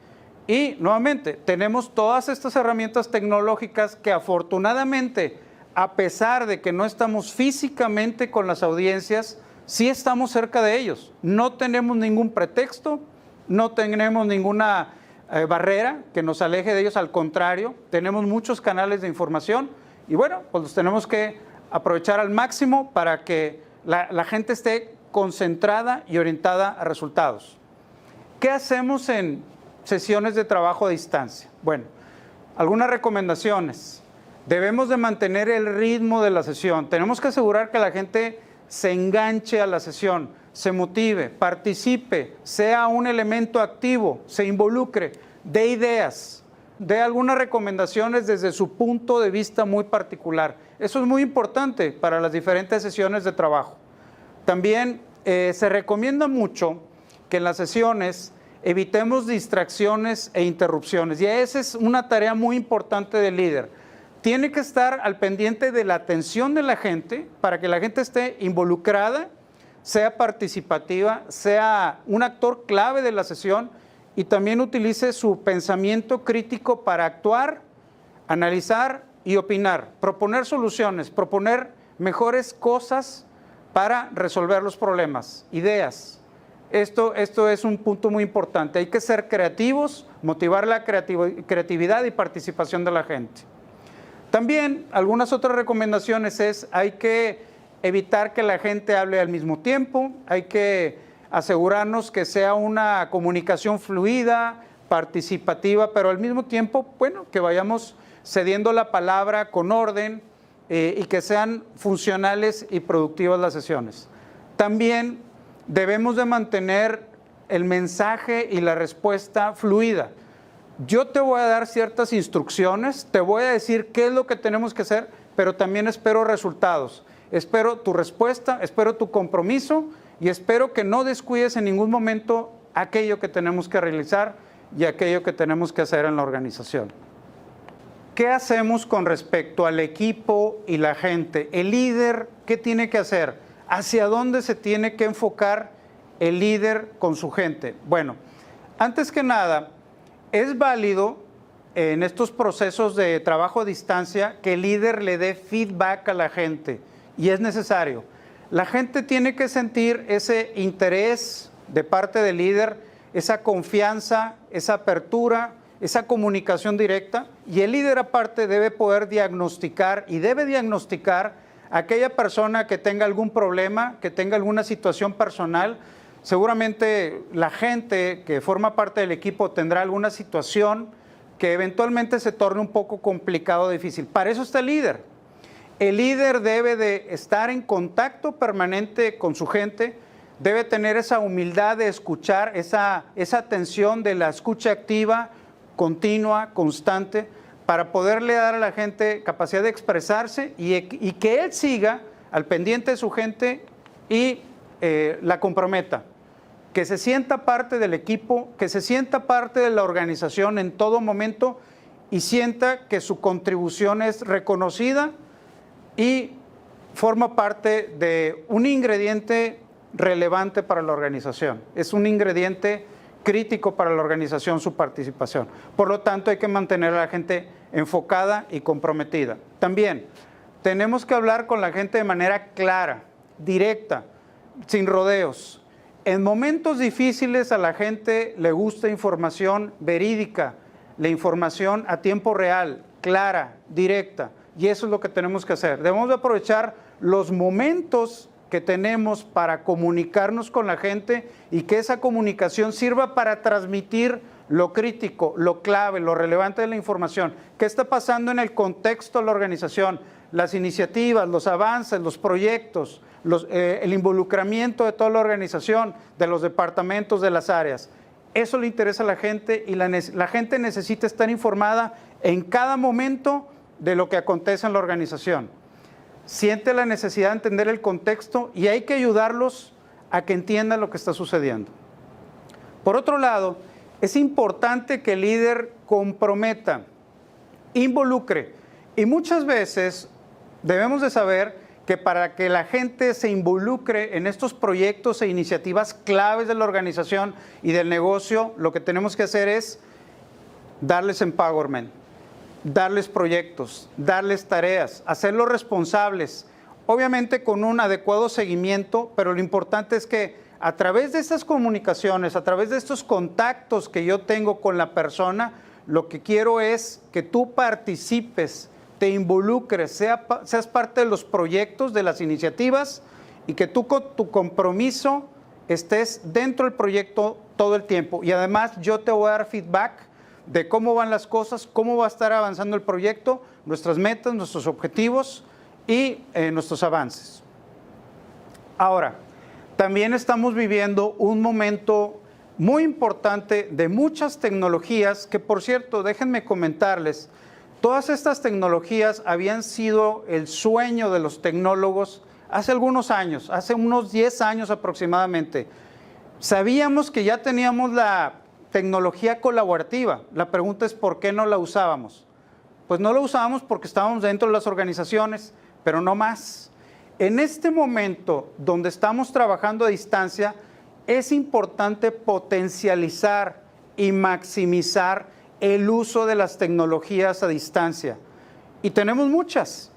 Y nuevamente, tenemos todas estas herramientas tecnológicas que afortunadamente, a pesar de que no estamos físicamente con las audiencias, sí estamos cerca de ellos. No tenemos ningún pretexto, no tenemos ninguna barrera que nos aleje de ellos, al contrario, tenemos muchos canales de información Y bueno, pues los tenemos que aprovechar al máximo para que la gente esté concentrada y orientada a resultados. ¿Qué hacemos en sesiones de trabajo a distancia? Bueno, algunas recomendaciones. Debemos de mantener el ritmo de la sesión. Tenemos que asegurar que la gente se enganche a la sesión, se motive, participe, sea un elemento activo, se involucre, dé ideas, dé algunas recomendaciones desde su punto de vista muy particular. Eso es muy importante para las diferentes sesiones de trabajo. También se recomienda mucho que en las sesiones evitemos distracciones e interrupciones. Y esa es una tarea muy importante del líder. Tiene que estar al pendiente de la atención de la gente para que la gente esté involucrada, sea participativa, sea un actor clave de la sesión y también utilice su pensamiento crítico para actuar, analizar y opinar, proponer soluciones, proponer mejores cosas para resolver los problemas, ideas. Esto es un punto muy importante. Hay que ser creativos, motivar la creatividad y participación de la gente. También algunas otras recomendaciones es, hay que evitar que la gente hable al mismo tiempo, hay que asegurarnos que sea una comunicación fluida, participativa, pero al mismo tiempo, bueno, que vayamos cediendo la palabra con orden y que sean funcionales y productivas las sesiones. También debemos de mantener el mensaje y la respuesta fluida. Yo te voy a dar ciertas instrucciones, te voy a decir qué es lo que tenemos que hacer, pero también espero resultados. Espero tu respuesta, espero tu compromiso y espero que no descuides en ningún momento aquello que tenemos que realizar y aquello que tenemos que hacer en la organización. ¿Qué hacemos con respecto al equipo y la gente? El líder, ¿qué tiene que hacer? ¿Hacia dónde se tiene que enfocar el líder con su gente? Bueno, antes que nada, es válido en estos procesos de trabajo a distancia que el líder le dé feedback a la gente y es necesario. La gente tiene que sentir ese interés de parte del líder, esa confianza, esa apertura, esa comunicación directa y el líder aparte debe poder diagnosticar y debe diagnosticar a aquella persona que tenga algún problema, que tenga alguna situación personal. Seguramente la gente que forma parte del equipo tendrá alguna situación que eventualmente se torne un poco complicado o difícil. Para eso está el líder. El líder debe de estar en contacto permanente con su gente, debe tener esa humildad de escuchar, esa atención de la escucha activa, continua, constante, para poderle dar a la gente capacidad de expresarse y que él siga al pendiente de su gente y la comprometa. Que se sienta parte del equipo, que se sienta parte de la organización en todo momento y sienta que su contribución es reconocida y forma parte de un ingrediente relevante para la organización. Es un ingrediente crítico para la organización su participación. Por lo tanto, hay que mantener a la gente enfocada y comprometida. También tenemos que hablar con la gente de manera clara, directa, sin rodeos. En momentos difíciles a la gente le gusta información verídica, la información a tiempo real, clara, directa. Y eso es lo que tenemos que hacer. Debemos de aprovechar los momentos que tenemos para comunicarnos con la gente y que esa comunicación sirva para transmitir lo crítico, lo clave, lo relevante de la información. ¿Qué está pasando en el contexto de la organización? Las iniciativas, los avances, los proyectos, el involucramiento de toda la organización, de los departamentos, de las áreas. Eso le interesa a la gente y la gente necesita estar informada en cada momento de lo que acontece en la organización. Siente la necesidad de entender el contexto y hay que ayudarlos a que entiendan lo que está sucediendo. Por otro lado, es importante que el líder comprometa, involucre y muchas veces debemos de saber que para que la gente se involucre en estos proyectos e iniciativas claves de la organización y del negocio, lo que tenemos que hacer es darles empowerment, darles proyectos, darles tareas, hacerlos responsables, obviamente con un adecuado seguimiento, pero lo importante es que a través de estas comunicaciones, a través de estos contactos que yo tengo con la persona, lo que quiero es que tú participes, te involucres, seas parte de los proyectos, de las iniciativas, y que tú con tu compromiso estés dentro del proyecto todo el tiempo. Y además yo te voy a dar feedback de cómo van las cosas, cómo va a estar avanzando el proyecto, nuestras metas, nuestros objetivos y nuestros avances. Ahora, también estamos viviendo un momento muy importante de muchas tecnologías que, por cierto, déjenme comentarles, todas estas tecnologías habían sido el sueño de los tecnólogos hace algunos años, hace unos 10 años aproximadamente. Sabíamos que ya teníamos la tecnología colaborativa. La pregunta es, ¿por qué no la usábamos? Pues no la usábamos porque estábamos dentro de las organizaciones, pero no más. En este momento, donde estamos trabajando a distancia, es importante potencializar y maximizar el uso de las tecnologías a distancia. Y tenemos muchas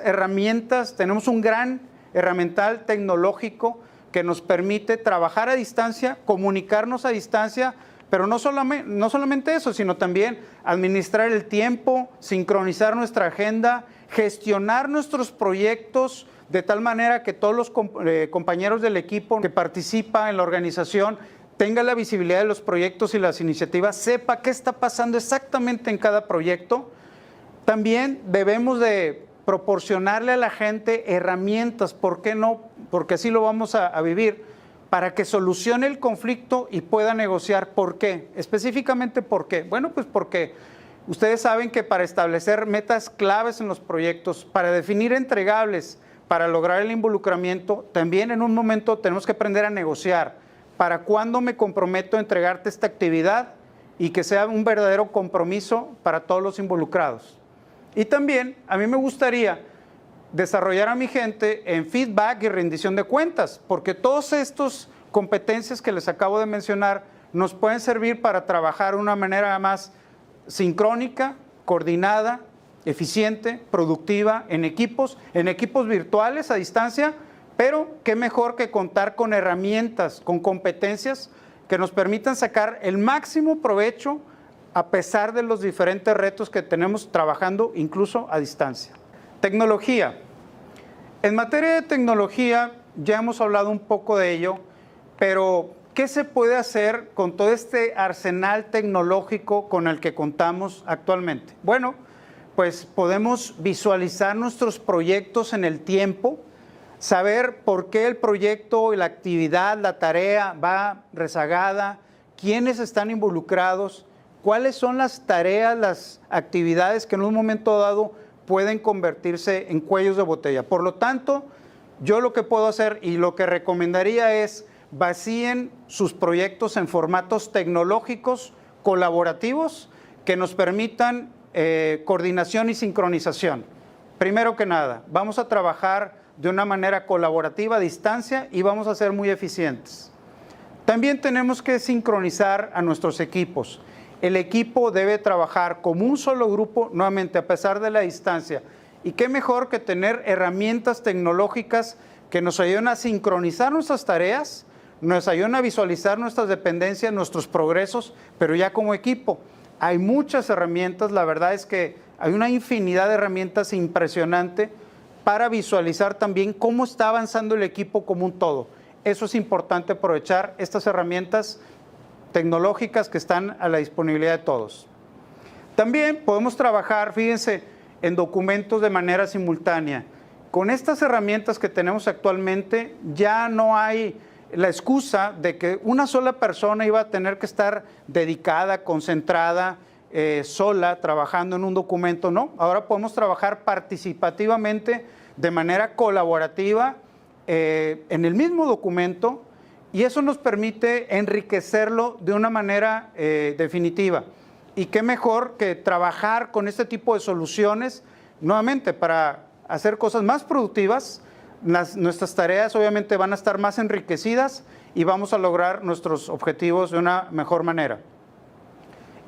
herramientas, tenemos un gran herramental tecnológico que nos permite trabajar a distancia, comunicarnos a distancia, pero no solamente eso, sino también administrar el tiempo, sincronizar nuestra agenda, gestionar nuestros proyectos de tal manera que todos los compañeros del equipo que participa en la organización tenga la visibilidad de los proyectos y las iniciativas, sepa qué está pasando exactamente en cada proyecto. También debemos de proporcionarle a la gente herramientas, ¿por qué no? Porque así lo vamos a vivir, para que solucione el conflicto y pueda negociar. ¿Por qué? Específicamente, ¿por qué? Bueno, pues porque ustedes saben que para establecer metas claves en los proyectos, para definir entregables, para lograr el involucramiento, también en un momento tenemos que aprender a negociar. ¿Para cuándo me comprometo a entregarte esta actividad? Y que sea un verdadero compromiso para todos los involucrados. Y también a mí me gustaría desarrollar a mi gente en feedback y rendición de cuentas, porque todas estas competencias que les acabo de mencionar nos pueden servir para trabajar de una manera más sincrónica, coordinada, eficiente, productiva, en equipos virtuales a distancia, pero qué mejor que contar con herramientas, con competencias que nos permitan sacar el máximo provecho a pesar de los diferentes retos que tenemos trabajando incluso a distancia. Tecnología. En materia de tecnología, ya hemos hablado un poco de ello, pero ¿qué se puede hacer con todo este arsenal tecnológico con el que contamos actualmente? Bueno, pues podemos visualizar nuestros proyectos en el tiempo, saber por qué el proyecto y la actividad, la tarea va rezagada, quiénes están involucrados, cuáles son las tareas, las actividades que en un momento dado pueden convertirse en cuellos de botella. Por lo tanto, yo lo que puedo hacer y lo que recomendaría es vacíen sus proyectos en formatos tecnológicos colaborativos que nos permitan coordinación y sincronización. Primero que nada, vamos a trabajar de una manera colaborativa a distancia y vamos a ser muy eficientes. También tenemos que sincronizar a nuestros equipos. El equipo debe trabajar como un solo grupo, nuevamente a pesar de la distancia. Y qué mejor que tener herramientas tecnológicas que nos ayuden a sincronizar nuestras tareas, nos ayuden a visualizar nuestras dependencias, nuestros progresos, pero ya como equipo. Hay muchas herramientas, la verdad es que hay una infinidad de herramientas impresionante para visualizar también cómo está avanzando el equipo como un todo. Eso es importante, aprovechar estas herramientas tecnológicas que están a la disponibilidad de todos. También podemos trabajar, fíjense, en documentos de manera simultánea. Con estas herramientas que tenemos actualmente, ya no hay la excusa de que una sola persona iba a tener que estar dedicada, concentrada, sola, trabajando en un documento. No, ahora podemos trabajar participativamente, de manera colaborativa, en el mismo documento, y eso nos permite enriquecerlo de una manera definitiva. Y qué mejor que trabajar con este tipo de soluciones, nuevamente, para hacer cosas más productivas. Nuestras tareas obviamente van a estar más enriquecidas y vamos a lograr nuestros objetivos de una mejor manera.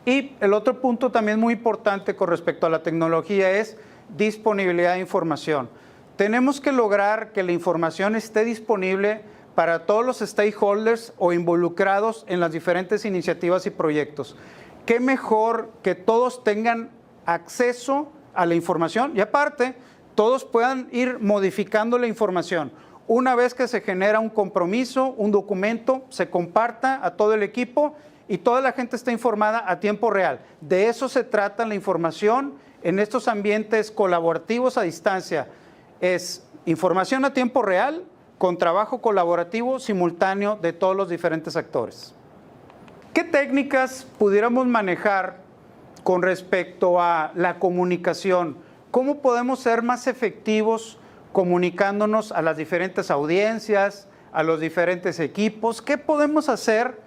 Y el otro punto también muy importante con respecto a la tecnología es disponibilidad de información. Tenemos que lograr que la información esté disponible para todos los stakeholders o involucrados en las diferentes iniciativas y proyectos. Qué mejor que todos tengan acceso a la información y aparte todos puedan ir modificando la información. Una vez que se genera un compromiso, un documento, se comparta a todo el equipo y toda la gente está informada a tiempo real. De eso se trata la información en estos ambientes colaborativos a distancia. Es información a tiempo real con trabajo colaborativo simultáneo de todos los diferentes actores. ¿Qué técnicas pudiéramos manejar con respecto a la comunicación? ¿Cómo podemos ser más efectivos comunicándonos a las diferentes audiencias, a los diferentes equipos? ¿Qué podemos hacer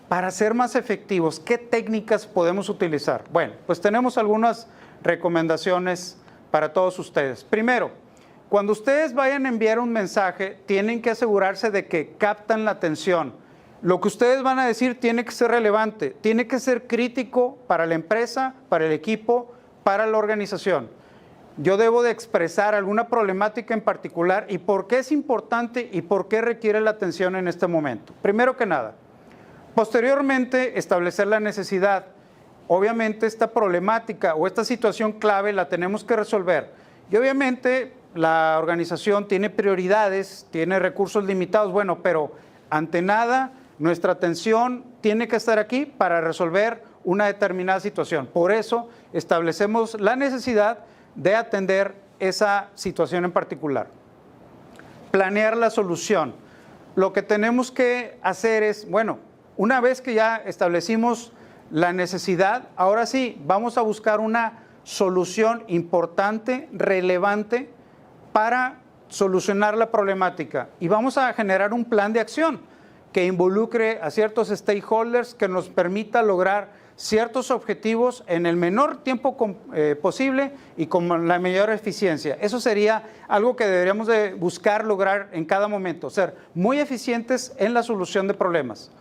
para ser más efectivos? ¿Qué técnicas podemos utilizar? Bueno, pues tenemos algunas recomendaciones para todos ustedes. Primero, cuando ustedes vayan a enviar un mensaje, tienen que asegurarse de que captan la atención. Lo que ustedes van a decir tiene que ser relevante, tiene que ser crítico para la empresa, para el equipo, para la organización. Yo debo de expresar alguna problemática en particular y por qué es importante y por qué requiere la atención en este momento. Primero que nada. Posteriormente, establecer la necesidad. Obviamente esta problemática o esta situación clave la tenemos que resolver. Y obviamente la organización tiene prioridades, tiene recursos limitados, bueno, pero ante nada nuestra atención tiene que estar aquí para resolver una determinada situación. Por eso establecemos la necesidad de atender esa situación en particular. Planear la solución. Lo que tenemos que hacer es, bueno, una vez que ya establecimos la necesidad, ahora sí, vamos a buscar una solución importante, relevante, para solucionar la problemática. Y vamos a generar un plan de acción que involucre a ciertos stakeholders, que nos permita lograr ciertos objetivos en el menor tiempo posible y con la mayor eficiencia. Eso sería algo que deberíamos de buscar lograr en cada momento, ser muy eficientes en la solución de problemas.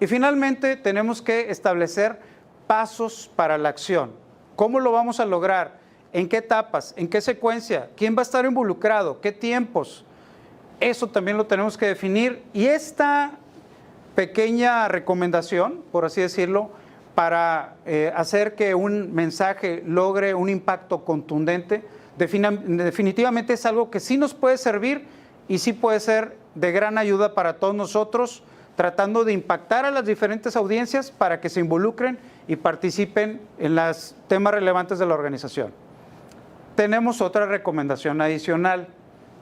Y finalmente tenemos que establecer pasos para la acción. ¿Cómo lo vamos a lograr? ¿En qué etapas? ¿En qué secuencia? ¿Quién va a estar involucrado? ¿Qué tiempos? Eso también lo tenemos que definir. Y esta pequeña recomendación, por así decirlo, para hacer que un mensaje logre un impacto contundente, definitivamente es algo que sí nos puede servir y sí puede ser de gran ayuda para todos nosotros, tratando de impactar a las diferentes audiencias para que se involucren y participen en los temas relevantes de la organización. Tenemos otra recomendación adicional.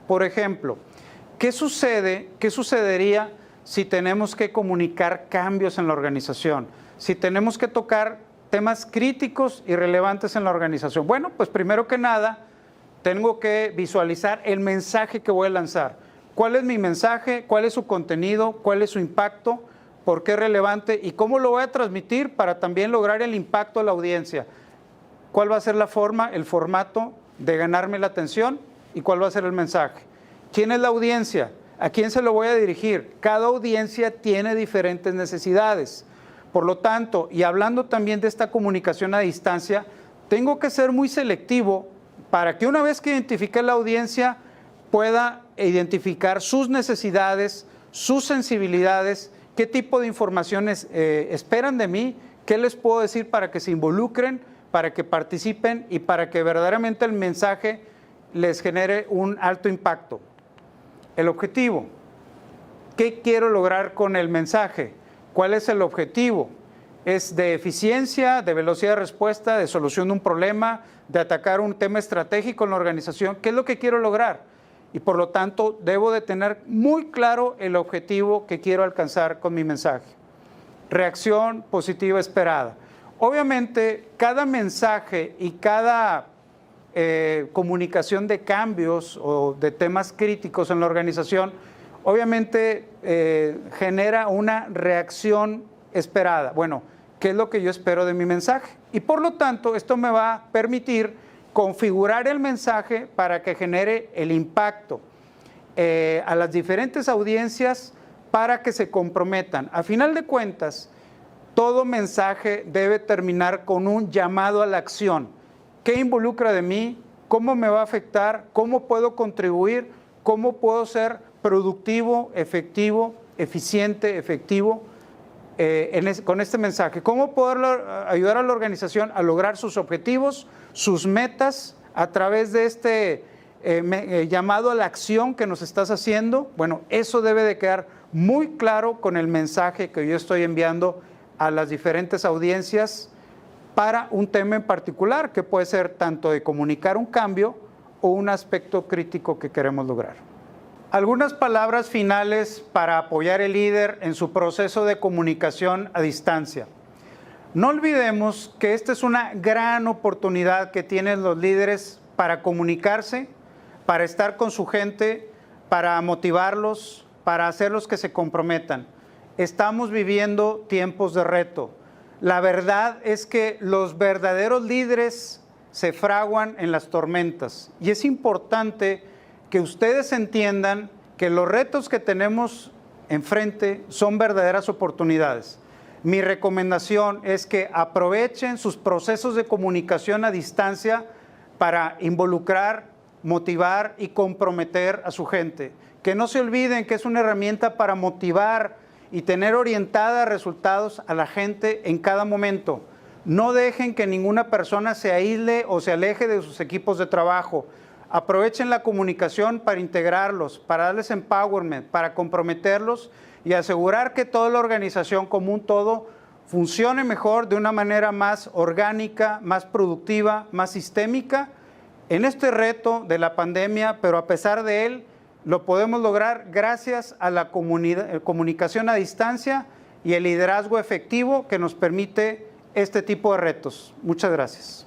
Por ejemplo, ¿qué sucedería si tenemos que comunicar cambios en la organización? Si tenemos que tocar temas críticos y relevantes en la organización. Bueno, pues primero que nada, tengo que visualizar el mensaje que voy a lanzar. ¿Cuál es mi mensaje? ¿Cuál es su contenido? ¿Cuál es su impacto? ¿Por qué es relevante? ¿Y cómo lo voy a transmitir para también lograr el impacto a la audiencia? ¿Cuál va a ser la forma, el formato de ganarme la atención? ¿Y cuál va a ser el mensaje? ¿Quién es la audiencia? ¿A quién se lo voy a dirigir? Cada audiencia tiene diferentes necesidades. Por lo tanto, y hablando también de esta comunicación a distancia, tengo que ser muy selectivo para que una vez que identifique la audiencia, pueda identificar sus necesidades, sus sensibilidades, qué tipo de informaciones esperan de mí, qué les puedo decir para que se involucren, para que participen y para que verdaderamente el mensaje les genere un alto impacto. El objetivo. ¿Qué quiero lograr con el mensaje? ¿Cuál es el objetivo? ¿Es de eficiencia, de velocidad de respuesta, de solución de un problema, de atacar un tema estratégico en la organización? ¿Qué es lo que quiero lograr? Y por lo tanto, debo de tener muy claro el objetivo que quiero alcanzar con mi mensaje. Reacción positiva esperada. Obviamente, cada mensaje y cada comunicación de cambios o de temas críticos en la organización, obviamente genera una reacción esperada. Bueno, ¿qué es lo que yo espero de mi mensaje? Y por lo tanto, esto me va a permitir configurar el mensaje para que genere el impacto a las diferentes audiencias para que se comprometan. A final de cuentas, todo mensaje debe terminar con un llamado a la acción. ¿Qué involucra de mí? ¿Cómo me va a afectar? ¿Cómo puedo contribuir? ¿Cómo puedo ser productivo, efectivo, eficiente, efectivo con este mensaje? ¿Cómo poder ayudar a la organización a lograr sus objetivos, sus metas a través de este llamado a la acción que nos estás haciendo. Bueno, eso debe de quedar muy claro con el mensaje que yo estoy enviando a las diferentes audiencias para un tema en particular, que puede ser tanto de comunicar un cambio o un aspecto crítico que queremos lograr. Algunas palabras finales para apoyar al líder en su proceso de comunicación a distancia. No olvidemos que esta es una gran oportunidad que tienen los líderes para comunicarse, para estar con su gente, para motivarlos, para hacerlos que se comprometan. Estamos viviendo tiempos de reto. La verdad es que los verdaderos líderes se fraguan en las tormentas y es importante que ustedes entiendan que los retos que tenemos enfrente son verdaderas oportunidades. Mi recomendación es que aprovechen sus procesos de comunicación a distancia para involucrar, motivar y comprometer a su gente. Que no se olviden que es una herramienta para motivar y tener orientada resultados a la gente en cada momento. No dejen que ninguna persona se aísle o se aleje de sus equipos de trabajo. Aprovechen la comunicación para integrarlos, para darles empowerment, para comprometerlos y asegurar que toda la organización como un todo funcione mejor de una manera más orgánica, más productiva, más sistémica en este reto de la pandemia, pero a pesar de él, lo podemos lograr gracias a la comunicación a distancia y el liderazgo efectivo que nos permite este tipo de retos. Muchas gracias.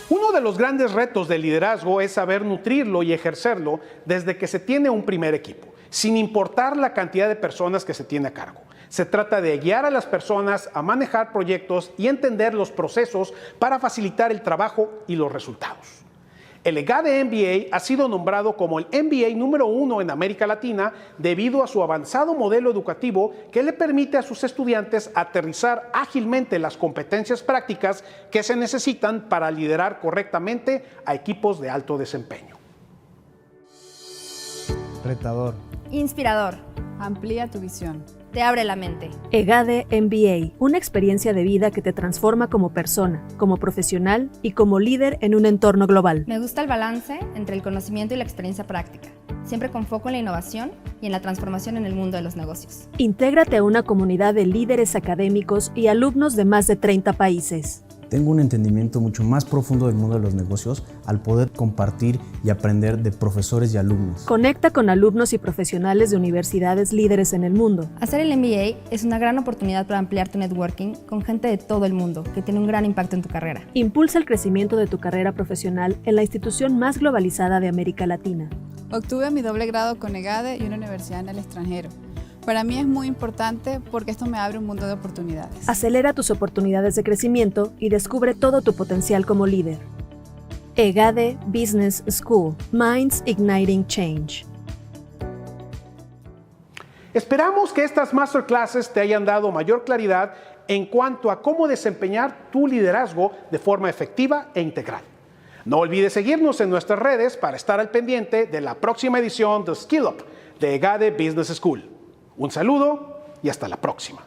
Uno de los grandes retos del liderazgo es saber nutrirlo y ejercerlo desde que se tiene un primer equipo, sin importar la cantidad de personas que se tiene a cargo. Se trata de guiar a las personas a manejar proyectos y entender los procesos para facilitar el trabajo y los resultados. El EGADE MBA ha sido nombrado como el MBA número 1 en América Latina debido a su avanzado modelo educativo que le permite a sus estudiantes aterrizar ágilmente las competencias prácticas que se necesitan para liderar correctamente a equipos de alto desempeño. Retador. Inspirador. Amplía tu visión. Te abre la mente. EGADE MBA, una experiencia de vida que te transforma como persona, como profesional y como líder en un entorno global. Me gusta el balance entre el conocimiento y la experiencia práctica, siempre con foco en la innovación y en la transformación en el mundo de los negocios. Intégrate a una comunidad de líderes académicos y alumnos de más de 30 países. Tengo un entendimiento mucho más profundo del mundo de los negocios al poder compartir y aprender de profesores y alumnos. Conecta con alumnos y profesionales de universidades líderes en el mundo. Hacer el MBA es una gran oportunidad para ampliar tu networking con gente de todo el mundo que tiene un gran impacto en tu carrera. Impulsa el crecimiento de tu carrera profesional en la institución más globalizada de América Latina. Obtuve mi doble grado con EGADE y una universidad en el extranjero. Para mí es muy importante porque esto me abre un mundo de oportunidades. Acelera tus oportunidades de crecimiento y descubre todo tu potencial como líder. EGADE Business School, Minds Igniting Change. Esperamos que estas masterclasses te hayan dado mayor claridad en cuanto a cómo desempeñar tu liderazgo de forma efectiva e integral. No olvides seguirnos en nuestras redes para estar al pendiente de la próxima edición de Skill Up de EGADE Business School. Un saludo y hasta la próxima.